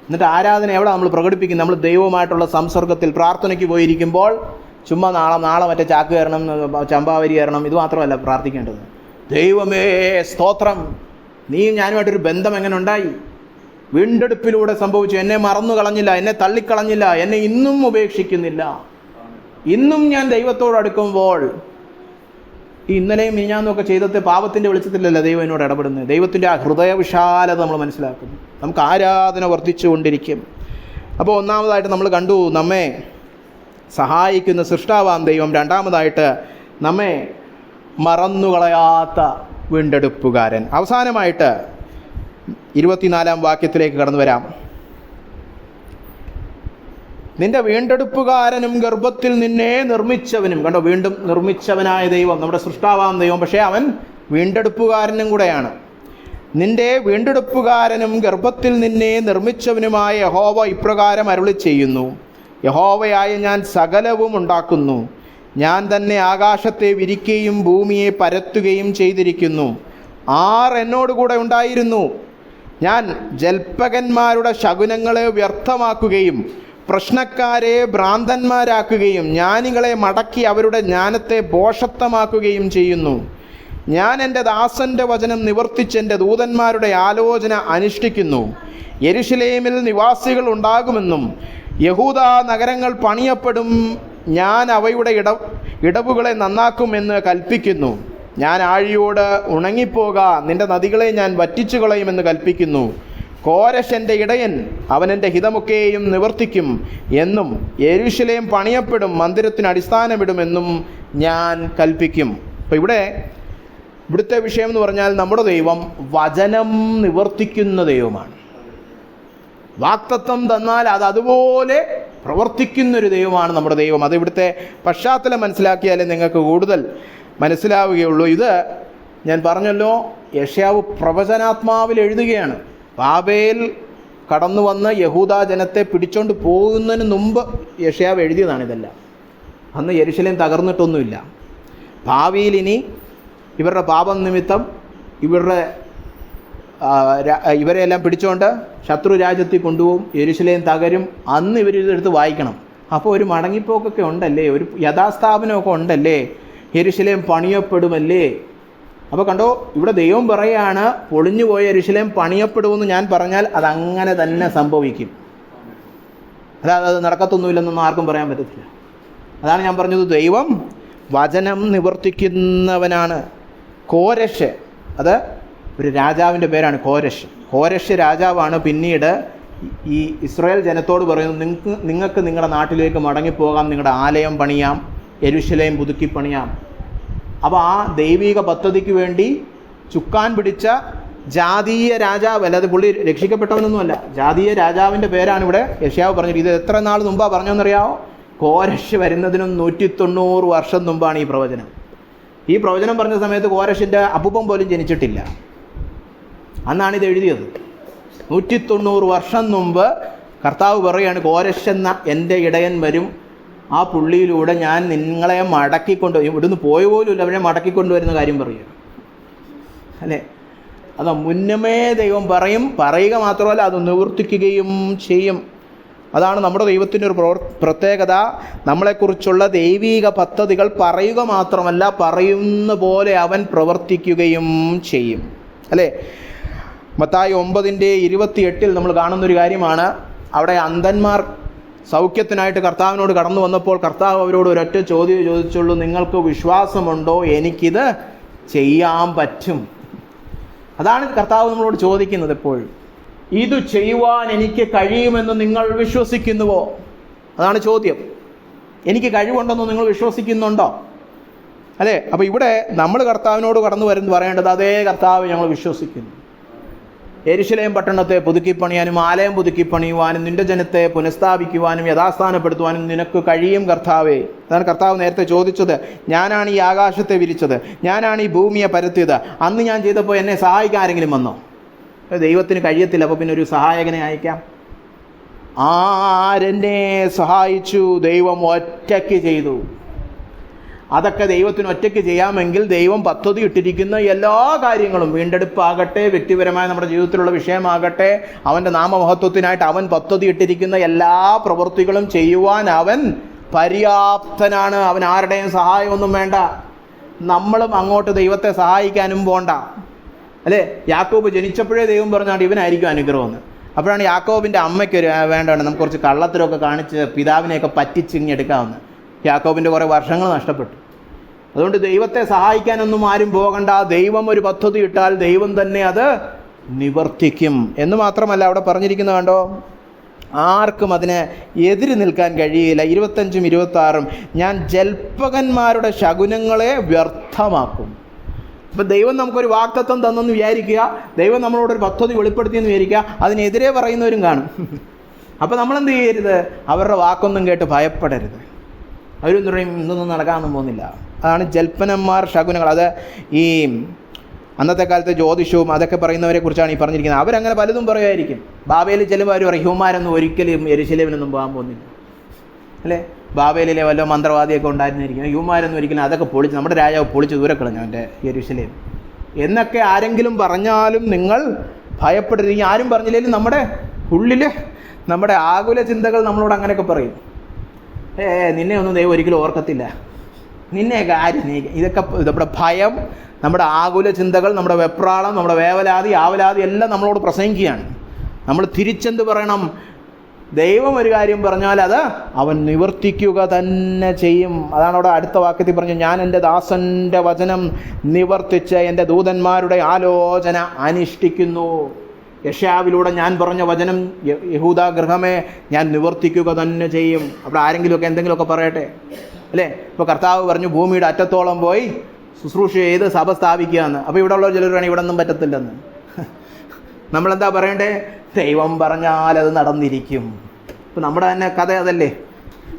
[SPEAKER 1] എന്നിട്ട് ആരാധന എവിടെ നമ്മൾ പ്രകടിപ്പിക്കും? നമ്മൾ ദൈവവുമായിട്ടുള്ള സംസർഗത്തിൽ. പ്രാർത്ഥനയ്ക്ക് പോയിരിക്കുമ്പോൾ ചുമ്മാ നാളെ മറ്റേ ചാക്ക് കയറണം, ചമ്പാവരി കയറണം, ഇത് മാത്രമല്ല പ്രാർത്ഥിക്കേണ്ടത്. ദൈവമേ സ്തോത്രം, നീയും ഞാനുമായിട്ടൊരു ബന്ധം എങ്ങനെ ഉണ്ടായി? വീണ്ടെടുപ്പിലൂടെ സംഭവിച്ചു. എന്നെ മറന്നു കളഞ്ഞില്ല, എന്നെ തള്ളിക്കളഞ്ഞില്ല, എന്നെ ഇന്നും ഉപേക്ഷിക്കുന്നില്ല. ഇന്നും ഞാൻ ദൈവത്തോട് അടുക്കുമ്പോൾ, ഈ ഇന്നലെയും മിനിഞ്ഞാന്നൊക്കെ ചെയ്തത് പാപത്തിൻ്റെ വെളിച്ചത്തിലല്ല ദൈവം എന്നോട് ഇടപെടുന്നത്. ദൈവത്തിൻ്റെ ആ ഹൃദയവിശാലത നമ്മൾ മനസ്സിലാക്കുന്നു. നമുക്ക് ആരാധന വർദ്ധിച്ചു കൊണ്ടിരിക്കും. അപ്പോൾ ഒന്നാമതായിട്ട് നമ്മൾ കണ്ടു നമ്മെ സഹായിക്കുന്ന സൃഷ്ടാവാം ദൈവം. രണ്ടാമതായിട്ട് നമ്മെ മറന്നുകളയാത്ത വീണ്ടെടുപ്പുകാരൻ. അവസാനമായിട്ട് 24-ാം വാക്യത്തിലേക്ക് കടന്നു വരാം. നിന്റെ വീണ്ടെടുപ്പുകാരനും ഗർഭത്തിൽ നിന്നെ നിർമ്മിച്ചവനും. കണ്ടോ, വീണ്ടും നിർമ്മിച്ചവനായ ദൈവം, നമ്മുടെ സൃഷ്ടാവാം ദൈവം, പക്ഷേ അവൻ വീണ്ടെടുപ്പുകാരനും കൂടെയാണ്. നിന്റെ വീണ്ടെടുപ്പുകാരനും ഗർഭത്തിൽ നിന്നെ നിർമ്മിച്ചവനുമായ യഹോവ ഇപ്രകാരം അരുളി ചെയ്യുന്നു, യഹോവയായ ഞാൻ സകലവും ഉണ്ടാക്കുന്നു. ഞാൻ തന്നെ ആകാശത്തെ വിരിക്കുകയും ഭൂമിയെ പരത്തുകയും ചെയ്തിരിക്കുന്നു. ആർ എന്നോടുകൂടെ ഉണ്ടായിരുന്നു? ഞാൻ ജൽപ്പകന്മാരുടെ ശകുനങ്ങളെ വ്യർത്ഥമാക്കുകയും പ്രശ്നക്കാരെ ഭ്രാന്തന്മാരാക്കുകയും ജ്ഞാനികളെ മടക്കി അവരുടെ ജ്ഞാനത്തെ ഭോഷത്വമാക്കുകയും ചെയ്യുന്നു. ഞാൻ എൻ്റെ ദാസൻ്റെ വചനം നിവർത്തിച്ച് എൻ്റെ ദൂതന്മാരുടെ ആലോചന അനുഷ്ഠിക്കുന്നു. യെരുശലേമിൽ നിവാസികൾ ഉണ്ടാകുമെന്നും യഹൂദ നഗരങ്ങൾ പണിയപ്പെടും, ഞാൻ അവയുടെ ഇടവുകളെ നന്നാക്കുമെന്ന് കൽപ്പിക്കുന്നു. ഞാൻ ആഴിയോട് ഉണങ്ങിപ്പോക, നിന്റെ നദികളെ ഞാൻ വറ്റിച്ചു കളയുമെന്ന് കൽപ്പിക്കുന്നു. കോരശ് എൻ്റെ ഇടയൻ, അവൻ എൻ്റെ ഹിതമൊക്കെയും നിവർത്തിക്കും എന്നും യെരുശലേം പണിയപ്പെടും, മന്ദിരത്തിന് അടിസ്ഥാനമിടുമെന്നും ഞാൻ കൽപ്പിക്കും. അപ്പോൾ ഇവിടുത്തെ വിഷയം എന്ന് പറഞ്ഞാൽ നമ്മുടെ ദൈവം വചനം നിവർത്തിക്കുന്ന ദൈവമാണ്. വാഗ്ദത്തം തന്നാൽ അത് അതുപോലെ പ്രവർത്തിക്കുന്നൊരു ദൈവമാണ് നമ്മുടെ ദൈവം. അത് ഇവിടുത്തെ പശ്ചാത്തലം മനസ്സിലാക്കിയാലേ നിങ്ങൾക്ക് കൂടുതൽ മനസ്സിലാവുകയുള്ളൂ. ഇത് ഞാൻ പറഞ്ഞല്ലോ, യെശയ്യാവ് പ്രവചനാത്മാവിൽ എഴുതുകയാണ്. ബാബേൽ കടന്നു വന്ന് യഹൂദ ജനത്തെ പിടിച്ചോണ്ട് പോകുന്നതിന് മുമ്പ് യെശയ്യാവ് എഴുതിയതാണ് ഇതെല്ലാം. അന്ന് യെരുശലേം തകർന്നിട്ടൊന്നുമില്ല. ഭാവിയിൽ ഇനി ഇവരുടെ പാപം നിമിത്തം ഇവരെല്ലാം പിടിച്ചുകൊണ്ട് ശത്രു രാജ്യത്തിൽ കൊണ്ടുപോകും, യെരുശലേം തകരും. അന്ന് ഇവരിതെടുത്ത് വായിക്കണം. അപ്പോൾ ഒരു മടങ്ങിപ്പോക്കൊക്കെ ഉണ്ടല്ലേ, ഒരു യഥാസ്ഥാപനമൊക്കെ ഉണ്ടല്ലേ, യെരുശലേം പണിയപ്പെടുമല്ലേ. അപ്പോൾ കണ്ടോ, ഇവിടെ ദൈവം പറയുകയാണ്, പൊളിഞ്ഞുപോയ യെരുശലേം പണിയപ്പെടുമെന്ന് ഞാൻ പറഞ്ഞാൽ അതങ്ങനെ തന്നെ സംഭവിക്കും. അല്ലാതെ അത് നടക്കത്തൊന്നുമില്ലെന്നൊന്നും ആർക്കും പറയാൻ പറ്റത്തില്ല. അതാണ് ഞാൻ പറഞ്ഞത്, ദൈവം വചനം നിവർത്തിക്കുന്നവനാണ്. കോരശ്, അത് ഒരു രാജാവിൻ്റെ പേരാണ് കോരശ്. കോരശ് രാജാവാണ് പിന്നീട് ഈ ഇസ്രായേൽ ജനത്തോട് പറയുന്നത്, നിങ്ങൾക്ക് നിങ്ങളുടെ നാട്ടിലേക്ക് മടങ്ങിപ്പോകാം, നിങ്ങളുടെ ആലയം പണിയാം, യെരുശലേം പുതുക്കി പണിയാം. അപ്പോൾ ആ ദൈവിക പദ്ധതിക്ക് വേണ്ടി ചുക്കാൻ പിടിച്ച ജാതീയ രാജാവ്, അല്ലാതെ പുള്ളി രക്ഷിക്കപ്പെട്ടവനൊന്നുമല്ല, ജാതീയ രാജാവിൻ്റെ പേരാണ് ഇവിടെ യെശയ്യാവ് പറഞ്ഞത്. ഇത് എത്ര നാൾ മുമ്പാണ് പറഞ്ഞതെന്നറിയാമോ? കോരശ് വരുന്നതിനും 190 വർഷം മുമ്പാണ് ഈ പ്രവചനം. ഈ പ്രവചനം പറഞ്ഞ സമയത്ത് കോരശിൻ്റെ അപ്പൂപ്പൻ പോലും ജനിച്ചിട്ടില്ല. അന്നാണ് ഇത് എഴുതിയത്. 190 വർഷം മുമ്പ് കർത്താവ് പറയുകയാണ്, കോരശ് എന്ന എൻ്റെ ഇടയൻ വരും, ആ പുള്ളിയിലൂടെ ഞാൻ നിങ്ങളെ മടക്കിക്കൊണ്ടുവരും. ഇവിടുന്ന് പോയ പോലുമില്ല, അവരെ മടക്കിക്കൊണ്ടുവരുന്ന കാര്യം പറയുക അല്ലേ. അത് മുന്നമേ ദൈവം പറയുക മാത്രമല്ല, അത് നിവർത്തിക്കുകയും ചെയ്യും. അതാണ് നമ്മുടെ ദൈവത്തിൻ്റെ ഒരു പ്രത്യേകത. നമ്മളെക്കുറിച്ചുള്ള ദൈവിക പദ്ധതികൾ പറയുക മാത്രമല്ല, പറയുന്ന പോലെ അവൻ പ്രവർത്തിക്കുകയും ചെയ്യും അല്ലേ. മത്തായി 9:28 നമ്മൾ കാണുന്നൊരു കാര്യമാണ്. അവിടെ അന്ധന്മാർ സൗഖ്യത്തിനായിട്ട് കർത്താവിനോട് കടന്നു വന്നപ്പോൾ കർത്താവ് അവരോട് ഒരൊറ്റ ചോദ്യം ചോദിച്ചുള്ളൂ, നിങ്ങൾക്ക് വിശ്വാസമുണ്ടോ എനിക്കിത് ചെയ്യാൻ പറ്റും? അതാണ് കർത്താവ് നമ്മളോട് ചോദിക്കുന്നത് എപ്പോഴും. ഇത് ചെയ്യുവാൻ എനിക്ക് കഴിയുമെന്ന് നിങ്ങൾ വിശ്വസിക്കുന്നുവോ? അതാണ് ചോദ്യം. എനിക്ക് കഴിവുണ്ടെന്ന് നിങ്ങൾ വിശ്വസിക്കുന്നുണ്ടോ അല്ലേ? അപ്പോൾ ഇവിടെ നമ്മൾ കർത്താവിനോട് കടന്നു പറയേണ്ടത്, അതേ കർത്താവ് ഞങ്ങൾ വിശ്വസിക്കുന്നു. യെരുശലേം പട്ടണത്തെ പുതുക്കിപ്പണിയാനും ആലയം പുതുക്കിപ്പണിയുവാനും നിന്റെ ജനത്തെ പുനഃസ്ഥാപിക്കുവാനും യഥാസ്ഥാനപ്പെടുത്തുവാനും നിനക്ക് കഴിയും കർത്താവേ. അതാണ് കർത്താവ് നേരത്തെ ചോദിച്ചത്. ഞാനാണ് ഈ ആകാശത്തെ വിരിച്ചത്, ഞാനാണ് ഈ ഭൂമിയെ പരത്തിയത്. അന്ന് ഞാൻ ചെയ്തപ്പോൾ എന്നെ സഹായിക്കാൻ ആരെങ്കിലും വന്നോ? ദൈവത്തിന് കഴിയത്തില്ല. അപ്പോൾ പിന്നെ ഒരു സഹായകനെ അയക്കാം. ആരെന്നെ സഹായിച്ചു? ദൈവം ഒറ്റയ്ക്ക് ചെയ്തു. അതൊക്കെ ദൈവത്തിന് ഒറ്റയ്ക്ക് ചെയ്യാമെങ്കിൽ ദൈവം പദ്ധതി ഇട്ടിരിക്കുന്ന എല്ലാ കാര്യങ്ങളും, വീണ്ടെടുപ്പാകട്ടെ, വ്യക്തിപരമായ നമ്മുടെ ജീവിതത്തിലുള്ള വിഷയമാകട്ടെ, അവൻ്റെ നാമമഹത്വത്തിനായിട്ട് അവൻ പദ്ധതി ഇട്ടിരിക്കുന്ന എല്ലാ പ്രവൃത്തികളും ചെയ്യുവാൻ അവൻ പര്യാപ്തനാണ്. അവൻ ആരുടെയും സഹായമൊന്നും വേണ്ട. നമ്മളും അങ്ങോട്ട് ദൈവത്തെ സഹായിക്കാനും പോണ്ട അല്ലേ. യാക്കോബ് ജനിച്ചപ്പോഴേ ദൈവം പറഞ്ഞാണ് ഇവനായിരിക്കും അനുഗ്രഹമെന്ന്. അപ്പോഴാണ് യാക്കോബിൻ്റെ അമ്മയ്ക്ക് വേണ്ടാണ് നമുക്ക് കുറച്ച് കള്ളത്തരമൊക്കെ കാണിച്ച് പിതാവിനെയൊക്കെ പറ്റിച്ചിങ്ങെടുക്കാമെന്ന്. യാക്കോബിൻ്റെ കുറേ വർഷങ്ങൾ നഷ്ടപ്പെട്ടു. അതുകൊണ്ട് ദൈവത്തെ സഹായിക്കാനൊന്നും ആരും പോകണ്ട. ദൈവം ഒരു പദ്ധതി ഇട്ടാൽ ദൈവം തന്നെ അത് നിവർത്തിക്കും. എന്ന് മാത്രമല്ല അവിടെ പറഞ്ഞിരിക്കുന്നത് കണ്ടോ, ആർക്കും അതിന് എതിര് നിൽക്കാൻ കഴിയില്ല. 25ഉം 26ഉം ഞാൻ ജൽപ്പകന്മാരുടെ ശകുനങ്ങളെ വ്യർത്ഥമാക്കും. ഇപ്പം ദൈവം നമുക്കൊരു വാഗ്ദത്തം തന്നെന്ന് വിചാരിക്കുക, ദൈവം നമ്മളോടൊരു പദ്ധതി വെളിപ്പെടുത്തിയെന്ന് വിചാരിക്കുക, അതിനെതിരെ പറയുന്നവരും കാണും. അപ്പം നമ്മളെന്ത് ചെയ്യരുത്? അവരുടെ വാക്കൊന്നും കേട്ട് ഭയപ്പെടരുത്. അവരൊന്നും പറയും ഇന്നൊന്നും നടക്കാനൊന്നും പോകുന്നില്ല. അതാണ് ജൽപ്പനന്മാർ ശകുനങ്ങൾ. അത് ഈ അന്നത്തെ കാലത്തെ ജ്യോതിഷവും അതൊക്കെ പറയുന്നവരെ കുറിച്ചാണ് ഈ പറഞ്ഞിരിക്കുന്നത്. അവരങ്ങനെ പലതും പറയുമായിരിക്കും. ബാബേലിൽ ചെല്ലുമ്പോൾ അവർ പറയും ഹ്യൂമാരൊന്നും ഒരിക്കലും യെരുശലേമിനൊന്നും പോകാൻ പോകുന്നില്ല അല്ലേ. ബാബേലിലെ വല്ല മന്ത്രവാദിയൊക്കെ ഉണ്ടായിരുന്നിരിക്കും. ഹ്യൂമാരൊന്നും ഒരിക്കലും അതൊക്കെ പൊളിച്ച്, നമ്മുടെ രാജാവ് പൊളിച്ച് ദൂരെ കളഞ്ഞു അവൻ്റെ യെരുശലേം എന്നൊക്കെ ആരെങ്കിലും പറഞ്ഞാലും നിങ്ങൾ ഭയപ്പെടരുത്. ആരും പറഞ്ഞില്ലെങ്കിലും നമ്മുടെ ഉള്ളിൽ നമ്മുടെ ആകുല ചിന്തകൾ നമ്മളോട് അങ്ങനെയൊക്കെ പറയും. നിന്നെ ഒന്നും ദൈവം ഒരിക്കലും ഓർക്കത്തില്ല, നിന്നെയൊക്കെ ആര് ഇതൊക്കെ നമ്മുടെ ഭയം, നമ്മുടെ ആകുല ചിന്തകൾ, നമ്മുടെ വെപ്രാളം, നമ്മുടെ വേവലാതി, ആവലാതി എല്ലാം നമ്മളോട് പ്രസംഗിക്കുകയാണ്. നമ്മൾ തിരിച്ചെന്ത് പറയണം? ദൈവം ഒരു കാര്യം പറഞ്ഞാൽ അത് അവൻ നിവർത്തിക്കുക തന്നെ ചെയ്യും. അതാണ് അവിടെ അടുത്ത വാക്യത്തിൽ പറഞ്ഞു, ഞാൻ എൻ്റെ ദാസൻ്റെ വചനം നിവർത്തിച്ച് എൻ്റെ ദൂതന്മാരുടെ ആലോചന അനുഷ്ഠിക്കുന്നു. യെശയ്യാവിലൂടെ ഞാൻ പറഞ്ഞ വചനം യഹൂദാ ഗൃഹമേ ഞാൻ നിവർത്തിക്കുക തന്നെ ചെയ്യും. അവിടെ ആരെങ്കിലുമൊക്കെ എന്തെങ്കിലുമൊക്കെ പറയട്ടെ, അല്ലേ? ഇപ്പോൾ കർത്താവ് പറഞ്ഞു ഭൂമിയുടെ അറ്റത്തോളം പോയി ശുശ്രൂഷ ചെയ്ത് സഭ സ്ഥാപിക്കുക എന്ന്. അപ്പോൾ ഇവിടെ ഉള്ളവർ ചിലർ വേണം ഇവിടെ ഒന്നും പറ്റത്തില്ലെന്ന്. നമ്മളെന്താ പറയണ്ടേ? ദൈവം പറഞ്ഞാൽ അത് നടന്നിരിക്കും. ഇപ്പം നമ്മുടെ തന്നെ കഥ അതല്ലേ,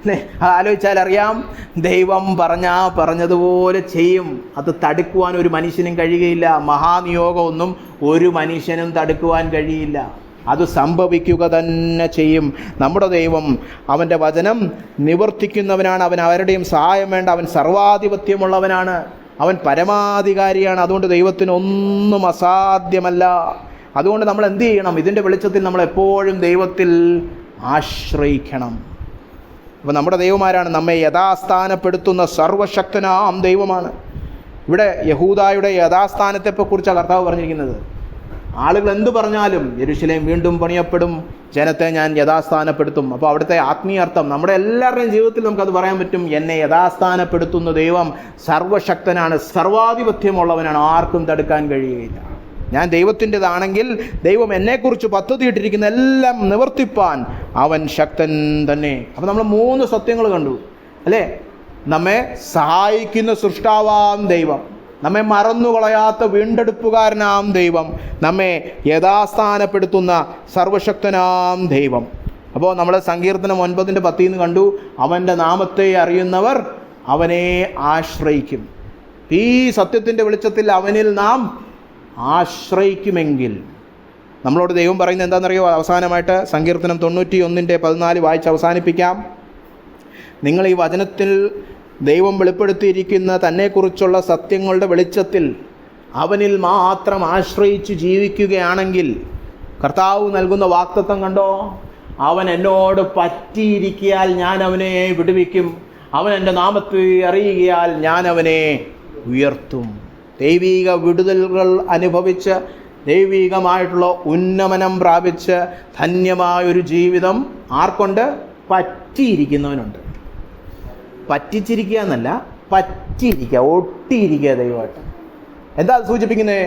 [SPEAKER 1] അല്ലേ? ആലോചിച്ചാൽ അറിയാം, ദൈവം പറഞ്ഞതുപോലെ ചെയ്യും. അത് തടുക്കുവാൻ ഒരു മനുഷ്യനും കഴിയുകയില്ല. മഹാനിയോഗമൊന്നും ഒരു മനുഷ്യനും തടുക്കുവാൻ കഴിയില്ല. അത് സംഭവിക്കുക തന്നെ ചെയ്യും. നമ്മുടെ ദൈവം അവൻ്റെ വചനം നിവർത്തിക്കുന്നവനാണ്. അവൻ ആരുടെയും സഹായം വേണ്ട. അവൻ സർവാധിപത്യമുള്ളവനാണ്. അവൻ പരമാധികാരിയാണ്. അതുകൊണ്ട് ദൈവത്തിന് ഒന്നും അസാധ്യമല്ല. അതുകൊണ്ട് നമ്മൾ എന്ത് ചെയ്യണം? ഇതിൻ്റെ വെളിച്ചത്തിൽ നമ്മൾ എപ്പോഴും ദൈവത്തിൽ ആശ്രയിക്കണം. അപ്പോൾ നമ്മുടെ ദൈവമാരാണ്? നമ്മെ യഥാസ്ഥാനപ്പെടുത്തുന്ന സർവശക്തനാം ദൈവമാണ്. ഇവിടെ യഹൂദായുടെ യഥാസ്ഥാനത്തെക്കുറിച്ചാണ് കർത്താവ് പറഞ്ഞിരിക്കുന്നത്. ആളുകൾ എന്തു പറഞ്ഞാലും യെരൂശലേം വീണ്ടും പണിയപ്പെടും, ജനത്തെ ഞാൻ യഥാസ്ഥാനപ്പെടുത്തും. അപ്പോൾ അവിടുത്തെ ആത്മീയാർത്ഥം നമ്മുടെ എല്ലാവരുടെയും ജീവിതത്തിൽ നമുക്കത് പറയാൻ പറ്റും. എന്നെ യഥാസ്ഥാനപ്പെടുത്തുന്ന ദൈവം സർവശക്തനാണ്, സർവാധിപത്യമുള്ളവനാണ്, ആർക്കും തടുക്കാൻ കഴിയുകയില്ല. ഞാൻ ദൈവത്തിൻ്റെതാണെങ്കിൽ ദൈവം എന്നെക്കുറിച്ച് പദ്ധതിയിട്ടിരിക്കുന്ന എല്ലാം നിവർത്തിപ്പാൻ അവൻ ശക്തൻ തന്നെ. അപ്പോൾ നമ്മൾ 3 സത്യങ്ങൾ കണ്ടു, അല്ലേ? നമ്മെ സഹായിക്കുന്ന സൃഷ്ടാവാം ദൈവം, നമ്മെ മറന്നുകളയാത്ത വീണ്ടെടുപ്പുകാരനാം ദൈവം, നമ്മെ യഥാസ്ഥാനപ്പെടുത്തുന്ന സർവശക്തനാം ദൈവം. അപ്പോൾ നമ്മൾ സങ്കീർത്തനം 9:10 കണ്ടു, അവൻ്റെ നാമത്തെ അറിയുന്നവർ അവനെ ആശ്രയിക്കും. ഈ സത്യത്തിൻ്റെ വെളിച്ചത്തിൽ അവനിൽ നാം ആശ്രയിക്കുമെങ്കിൽ നമ്മളോട് ദൈവം പറയുന്നത് എന്താണെന്നറിയോ? അവസാനമായിട്ട് സങ്കീർത്തനം 91:14 വായിച്ച് അവസാനിപ്പിക്കാം. നിങ്ങൾ ഈ വചനത്തിൽ ദൈവം വെളിപ്പെടുത്തിയിരിക്കുന്ന തന്നെക്കുറിച്ചുള്ള സത്യങ്ങളുടെ വെളിച്ചത്തിൽ അവനിൽ മാത്രം ആശ്രയിച്ച് ജീവിക്കുകയാണെങ്കിൽ, കർത്താവ് നൽകുന്ന വാഗ്ദത്തം കണ്ടോ? അവൻ എന്നോട് പറ്റിയിരിക്കിയാൽ ഞാൻ അവനെ വിടുവിക്കും, അവൻ എൻ്റെ നാമത്തെ അറിയുകയാൽ ഞാൻ അവനെ ഉയർത്തും. ദൈവിക വിടുതലുകൾ അനുഭവിച്ച് ദൈവികമായിട്ടുള്ള ഉന്നമനം പ്രാപിച്ച് ധന്യമായൊരു ജീവിതം ആർക്കുണ്ട്? പറ്റിയിരിക്കുന്നവനുണ്ട്. പറ്റിച്ചിരിക്കുക എന്നല്ല, പറ്റിയിരിക്കുക, ഒട്ടിയിരിക്കുക ദൈവമായിട്ട്. എന്താ അത് സൂചിപ്പിക്കുന്നത്?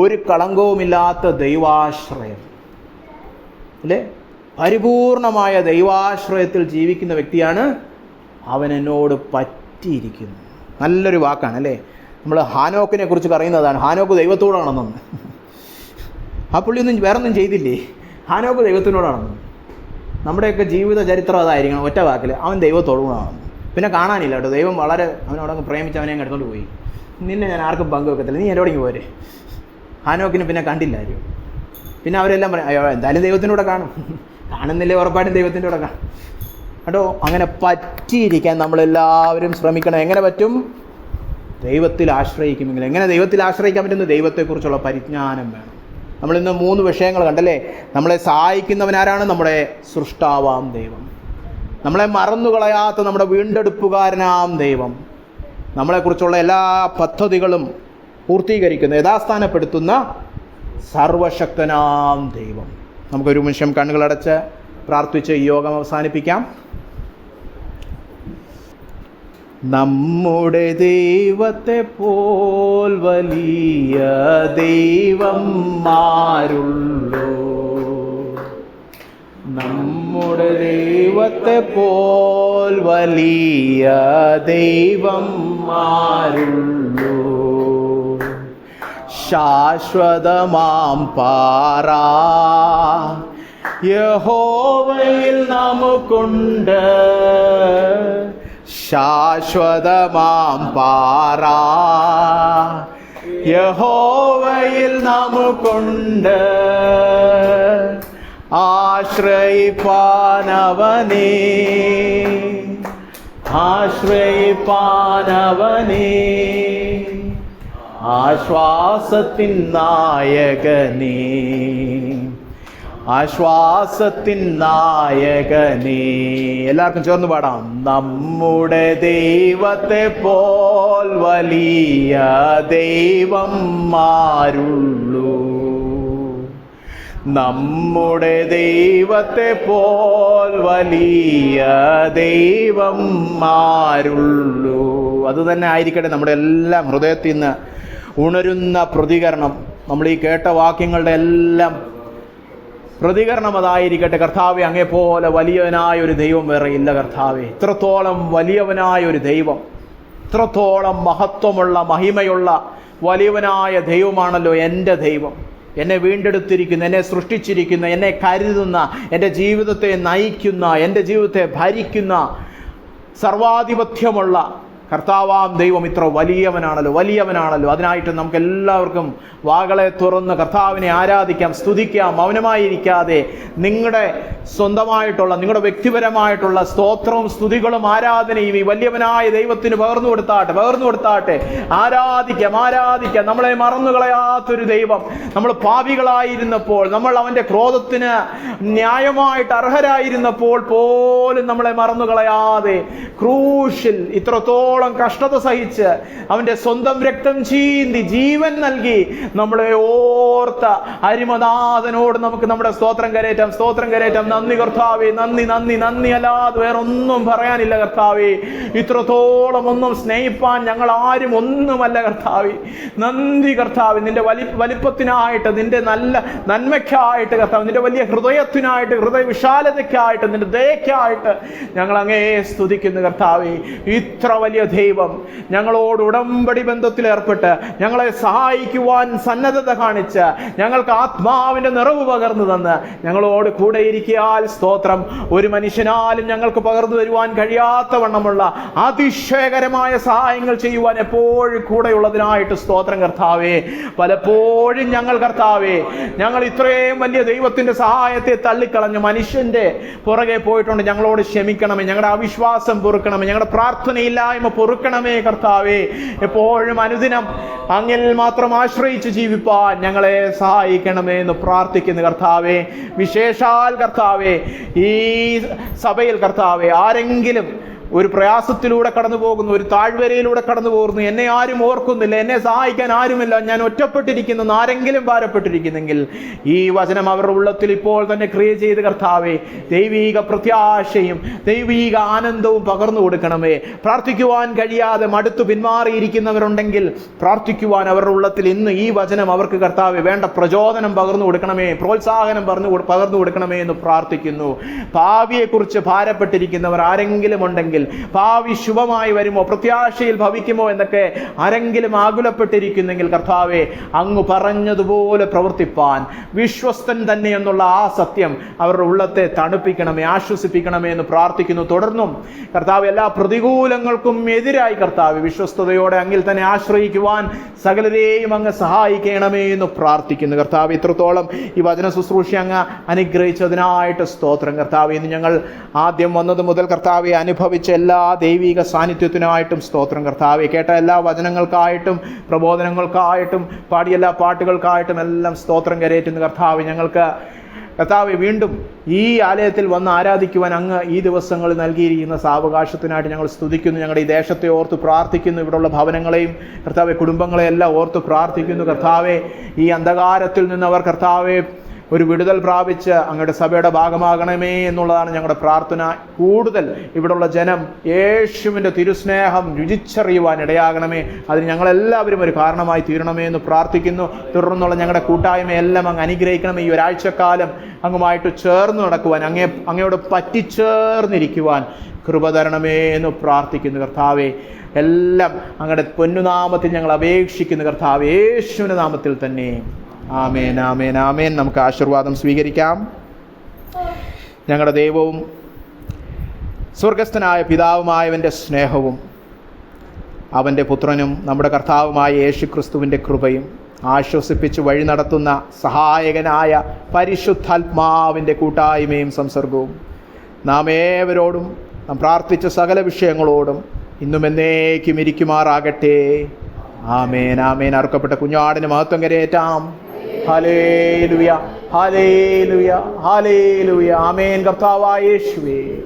[SPEAKER 1] ഒരു കളങ്കവുമില്ലാത്ത ദൈവാശ്രയം, അല്ലേ? പരിപൂർണമായ ദൈവാശ്രയത്തിൽ ജീവിക്കുന്ന വ്യക്തിയാണ് അവൻ എന്നോട് പറ്റിയിരിക്കുന്നു. നല്ലൊരു വാക്കാണ്, അല്ലേ? നമ്മൾ ഹാനോക്കിനെ കുറിച്ച് പറയുന്നതാണ്. ഹാനോക്ക് ദൈവത്തോടാണെന്ന്. ആ പുള്ളിയൊന്നും വേറൊന്നും ചെയ്തില്ലേ? ഹാനോക്ക് ദൈവത്തിനോടാണെന്ന്. നമ്മുടെയൊക്കെ ജീവിത ചരിത്രം അതായിരിക്കണം, ഒറ്റ വാക്കിൽ അവൻ ദൈവത്തോടാണെന്ന്. പിന്നെ കാണാനില്ല കേട്ടോ. ദൈവം വളരെ അവനോടങ്ങ് പ്രേമിച്ച് അവനെ അങ്ങ് എടുത്തോണ്ട് പോയി. നിന്നെ ഞാൻ ആർക്കും പങ്കുവെക്കത്തില്ല, നീ എന്നോടെങ്കിൽ പോരെ. ഹാനോക്കിന് പിന്നെ കണ്ടില്ലായിരുന്നു. പിന്നെ അവരെല്ലാം പറയും, അയ്യോ എന്തായാലും ദൈവത്തിൻ്റെ കൂടെ കാണും. കാണുന്നില്ലേ, ഉറപ്പായിട്ടും ദൈവത്തിൻ്റെ കൂടെ കാണും കേട്ടോ. അങ്ങനെ പറ്റിയിരിക്കാൻ നമ്മളെല്ലാവരും ശ്രമിക്കണം. എങ്ങനെ പറ്റും? ദൈവത്തിൽ ആശ്രയിക്കുമെങ്കിൽ. എങ്ങനെ ദൈവത്തിൽ ആശ്രയിക്കാൻ പറ്റുന്ന? ദൈവത്തെക്കുറിച്ചുള്ള പരിജ്ഞാനം വേണം. നമ്മളിന്ന് 3 വിഷയങ്ങൾ കണ്ടല്ലേ. നമ്മളെ സഹായിക്കുന്നവനാരാണ്? നമ്മുടെ സൃഷ്ടാവാം ദൈവം. നമ്മളെ മറന്നുകളയാത്ത നമ്മുടെ വീണ്ടെടുപ്പുകാരനാം ദൈവം. നമ്മളെക്കുറിച്ചുള്ള എല്ലാ പദ്ധതികളും പൂർത്തീകരിക്കുന്ന, യഥാസ്ഥാനപ്പെടുത്തുന്ന സർവശക്തനാം ദൈവം. നമുക്കൊരു നിമിഷം കണ്ണുകളടച്ച് പ്രാർത്ഥിച്ച് ഈ യോഗം അവസാനിപ്പിക്കാം. നമ്മുടെ ദൈവത്തെ പോൽ വലിയ ദൈവം ആരുള്ളോ? നമ്മുടെ ദൈവത്തെ പോൽ വലിയ ദൈവം ആരുള്ളോ? ശാശ്വതമാം പാറ യഹോവയിൽ നമുക്കുണ്ട്. ശാശ്വതമാം പാറ യഹോവയിൽ നമുക്കുണ്ട്. ആശ്രയിപ്പാനവനേ, ആശ്രയിപ്പാനവനേ, ആശ്വാസത്തിൻ നായകനേ, ആശ്വാസത്തിൻ നായകനേ. എല്ലാവർക്കും ചേർന്ന് പാടാം. നമ്മുടെ ദൈവത്തെ പോൽ വലിയ ദൈവം ആരുള്ളൂ, നമ്മുടെ ദൈവത്തെ പോൽ വലിയ ദൈവം ആരുള്ളൂ. അത് തന്നെ ആയിരിക്കട്ടെ നമ്മുടെ എല്ലാം ഹൃദയത്തിൽ നിന്ന് ഉണരുന്ന പ്രതികരണം. നമ്മൾ ഈ കേട്ട വാക്യങ്ങളുടെ എല്ലാം പ്രതികരണം അതായിരിക്കട്ടെ. കർത്താവെ, അങ്ങേപ്പോലെ വലിയവനായ ഒരു ദൈവം വേറെ ഇല്ല കർത്താവെ. ഇത്രത്തോളം വലിയവനായ ഒരു ദൈവം, ഇത്രത്തോളം മഹത്വമുള്ള മഹിമയുള്ള വലിയവനായ ദൈവമാണല്ലോ എൻ്റെ ദൈവം. എന്നെ വീണ്ടെടുത്തിരിക്കുന്ന, എന്നെ സൃഷ്ടിച്ചിരിക്കുന്ന, എന്നെ കരുതുന്ന, എൻ്റെ ജീവിതത്തെ നയിക്കുന്ന, എൻ്റെ ജീവിതത്തെ ഭരിക്കുന്ന സർവാധിപത്യമുള്ള കർത്താവാം ദൈവം ഇത്ര വലിയവനാണല്ലോ. അതിനായിട്ട് നമുക്ക് എല്ലാവർക്കും വാകളെ തുറന്ന് കർത്താവിനെ ആരാധിക്കാം, സ്തുതിക്കാം. മൗനമായിരിക്കാതെ നിങ്ങളുടെ സ്വന്തമായിട്ടുള്ള, നിങ്ങളുടെ വ്യക്തിപരമായിട്ടുള്ള സ്തോത്രവും സ്തുതികളും ആരാധനയും ഈ വലിയവനായ ദൈവത്തിന് പകർന്നു കൊടുത്താട്ടെ. ആരാധിക്കാം. നമ്മളെ മറന്നുകളയാത്തൊരു ദൈവം. നമ്മൾ പാപികളായിരുന്നപ്പോൾ, നമ്മൾ അവന്റെ ക്രോധത്തിന് ന്യായമായിട്ട് അർഹരായിരുന്നപ്പോൾ പോലും നമ്മളെ മറന്നുകളയാതെ ക്രൂശിൽ ഇത്രത്തോളം കഷ്ടത സഹിച്ച് അവന്റെ സ്വന്തം രക്തം ചീന്തി ജീവൻ നൽകി നമ്മളെ ഓർത്ത അരിമനാഥനോട് നമുക്ക് നമ്മുടെ സ്തോത്രം കരേറ്റാം. നന്ദി കർത്താവേ, നന്ദി അല്ലാതെ വേറൊന്നും പറയാനില്ല കർത്താവേ. ഇത്രത്തോളം ഒന്നും സ്നേഹിപ്പാൻ ഞങ്ങൾ ആരും ഒന്നുമല്ല കർത്താവേ. നന്ദി കർത്താവേ, നിന്റെ വലിപ്പത്തിനായിട്ട്, നിന്റെ നല്ല നന്മയ്ക്കായിട്ട് കർത്താവ്, നിന്റെ വലിയ ഹൃദയത്തിനായിട്ട്, ഹൃദയ വിശാലതയ്ക്കായിട്ട്, നിന്റെ ദയയ്ക്കായിട്ട് ഞങ്ങൾ അങ്ങേ സ്തുതിക്കുന്നു കർത്താവേ. ഇത്ര വലിയ ദൈവം ഞങ്ങളോട് ഉടമ്പടി ബന്ധത്തിൽ ഏർപ്പെട്ട് ഞങ്ങളെ സഹായിക്കുവാൻ സന്നദ്ധത കാണിച്ച് ഞങ്ങൾക്ക് ആത്മാവിന്റെ നിറവ് പകർന്നു തന്ന് ഞങ്ങളോട് കൂടെ ഇരിക്കാൻ സ്തോത്രം. ഒരു മനുഷ്യനാലും ഞങ്ങൾക്ക് പകർന്നു തരുവാൻ കഴിയാത്ത വണ്ണമുള്ള അതിശയകരമായ സഹായങ്ങൾ ചെയ്യുവാൻ എപ്പോഴും കൂടെയുള്ളതിനായിട്ട് സ്തോത്രം കർത്താവേ. പലപ്പോഴും ഞങ്ങൾ ഇത്രയും വലിയ ദൈവത്തിന്റെ സഹായത്തെ തള്ളിക്കളഞ്ഞ് മനുഷ്യന്റെ പുറകെ പോയിട്ടുണ്ട്. ഞങ്ങളോട് ക്ഷമിക്കണമേ, ഞങ്ങളുടെ അവിശ്വാസം പൊറുക്കണമേ, ഞങ്ങളുടെ പ്രാർത്ഥനയില്ലായ്മ പൊറുക്കണമേ കർത്താവേ. എപ്പോഴും അനുദിനം അങ്ങിൽ മാത്രം ആശ്രയിച്ച് ജീവിപ്പാൻ ഞങ്ങളെ സഹായിക്കണമേ എന്ന് പ്രാർത്ഥിക്കുന്നു കർത്താവേ. വിശേഷാൽ കർത്താവേ, ഈ സഭയിൽ കർത്താവേ, ആരെങ്കിലും ഒരു പ്രയാസത്തിലൂടെ കടന്നു പോകുന്നു, ഒരു താഴ്വരയിലൂടെ കടന്നു പോകുന്നു, എന്നെ ആരും ഓർക്കുന്നില്ല, എന്നെ സഹായിക്കാൻ ആരുമില്ല, ഞാൻ ഒറ്റപ്പെട്ടിരിക്കുന്നു, ആരെങ്കിലും ഭാരപ്പെട്ടിരിക്കുന്നെങ്കിൽ ഈ വചനം അവരുടെ ഉള്ളത്തിൽ ഇപ്പോൾ തന്നെ ക്രിയ ചെയ്ത് കർത്താവേ ദൈവീക പ്രത്യാശയും ദൈവീക ആനന്ദവും പകർന്നു കൊടുക്കണമേ. പ്രാർത്ഥിക്കുവാൻ കഴിയാതെ മടുത്തു പിന്മാറിയിരിക്കുന്നവരുണ്ടെങ്കിൽ പ്രാർത്ഥിക്കുവാൻ അവരുടെ ഉള്ളത്തിൽ ഇന്ന് ഈ വചനം അവർക്ക് കർത്താവേ വേണ്ട പ്രചോദനം പകർന്നു കൊടുക്കണമേ, പ്രോത്സാഹനം പകർന്നു കൊടുക്കണമേ എന്ന് പ്രാർത്ഥിക്കുന്നു. ഭാവിയെക്കുറിച്ച് ഭാരപ്പെട്ടിരിക്കുന്നവർ ആരെങ്കിലും ഉണ്ടെങ്കിൽ, ഭാവി ശുഭമായി വരുമോ, പ്രത്യാശയിൽ ഭവിക്കുമോ എന്നൊക്കെ ആരെങ്കിലും ആകുലപ്പെട്ടിരിക്കുന്നെങ്കിൽ കർത്താവെ, അങ്ങ് പറഞ്ഞതുപോലെ പ്രവർത്തിപ്പാൻ വിശ്വസ്തൻ തന്നെ എന്നുള്ള ആ സത്യം അവരുടെ ഉള്ളത്തെ തണുപ്പിക്കണമേ, ആശ്വസിപ്പിക്കണമേ എന്ന് പ്രാർത്ഥിക്കുന്നു. തുടർന്നും കർത്താവ് എല്ലാ പ്രതികൂലങ്ങൾക്കും എതിരായി കർത്താവ് വിശ്വസ്തയോടെ അങ്ങിൽ തന്നെ ആശ്രയിക്കുവാൻ സകലരെയും അങ്ങ് സഹായിക്കണമേ എന്ന് പ്രാർത്ഥിക്കുന്നു കർത്താവ്. ഇത്രത്തോളം ഈ വചന ശുശ്രൂഷ അങ്ങ് അനുഗ്രഹിച്ചതിനായിട്ട് സ്തോത്രം കർത്താവ്. ഇന്ന് ഞങ്ങൾ ആദ്യം വന്നത് മുതൽ കർത്താവെ അനുഭവിച്ച എല്ലാ ദൈവിക സാന്നിധ്യത്തിനായിട്ടും സ്തോത്രം കർത്താവെ. കേട്ട എല്ലാ വചനങ്ങൾക്കായിട്ടും പ്രബോധനങ്ങൾക്കായിട്ടും പാടിയ എല്ലാ പാട്ടുകൾക്കായിട്ടും എല്ലാം സ്തോത്രം കരേറ്റുന്ന കർത്താവ്. ഞങ്ങൾക്ക് കർത്താവെ വീണ്ടും ഈ ആലയത്തിൽ വന്ന് ആരാധിക്കുവാൻ അങ്ങ് ഈ ദിവസങ്ങളിൽ നൽകിയിരിക്കുന്ന സാവകാശത്തിനായിട്ട് ഞങ്ങൾ സ്തുതിക്കുന്നു. ഞങ്ങളുടെ ഈ ദേശത്തെ ഓർത്ത് പ്രാർത്ഥിക്കുന്നു. ഇവിടെയുള്ള ഭവനങ്ങളെയും കർത്താവെ കുടുംബങ്ങളെയെല്ലാം ഓർത്ത് പ്രാർത്ഥിക്കുന്നു കർത്താവെ. ഈ അന്ധകാരത്തിൽ നിന്ന് അവർ കർത്താവെ ഒരു വിടുതൽ പ്രാപിച്ച് അങ്ങയുടെ സഭയുടെ ഭാഗമാകണമേ എന്നുള്ളതാണ് ഞങ്ങളുടെ പ്രാർത്ഥന. കൂടുതൽ ഇവിടെയുള്ള ജനം യേശുവിൻ്റെ തിരുസ്നേഹം രുചിച്ചറിയുവാൻ ഇടയാകണമേ. അതിന് ഞങ്ങളെല്ലാവരും ഒരു കാരണമായി തീരണമേ എന്ന് പ്രാർത്ഥിക്കുന്നു. തുടർന്നുള്ള ഞങ്ങളുടെ കൂട്ടായ്മയെല്ലാം അങ്ങ് അനുഗ്രഹിക്കണമേ. ഈ ഒരാഴ്ചക്കാലം അങ്ങുമായിട്ട് ചേർന്ന് നടക്കുവാൻ, അങ്ങയോട് പറ്റിച്ചേർന്നിരിക്കുവാൻ കൃപ തരണമേ എന്ന് പ്രാർത്ഥിക്കുന്നു കർത്താവെ. എല്ലാം അങ്ങയുടെ പൊന്നുനാമത്തിൽ ഞങ്ങൾ അപേക്ഷിക്കുന്നു കർത്താവ്, യേശുവിൻ്റെ നാമത്തിൽ തന്നെ. ആമേൻ, ആമേൻ, ആമേൻ. നമുക്ക് ആശീർവാദം സ്വീകരിക്കാം. ഞങ്ങളുടെ ദൈവവും സ്വർഗസ്ഥനായ പിതാവുമായവൻ്റെ സ്നേഹവും അവൻ്റെ പുത്രനും നമ്മുടെ കർത്താവുമായ യേശുക്രിസ്തുവിൻ്റെ കൃപയും ആശ്വസിപ്പിച്ച് വഴി നടത്തുന്ന സഹായകനായ പരിശുദ്ധാത്മാവിൻ്റെ കൂട്ടായ്മയും സംസർഗവും നാം ഏവരോടും നാം പ്രാർത്ഥിച്ച സകല വിഷയങ്ങളോടും ഇന്നും എന്നേക്കും ഇരിക്കുമാറാകട്ടെ. ആമേൻ ആമേൻ. അറുക്കപ്പെട്ട കുഞ്ഞാടിന് മഹത്വം കരയേറ്റാം. ഹല്ലേലൂയ ഹല്ലേലൂയ ഹല്ലേലൂയ. ആമേൻ. കർത്താവായ യേശുവേ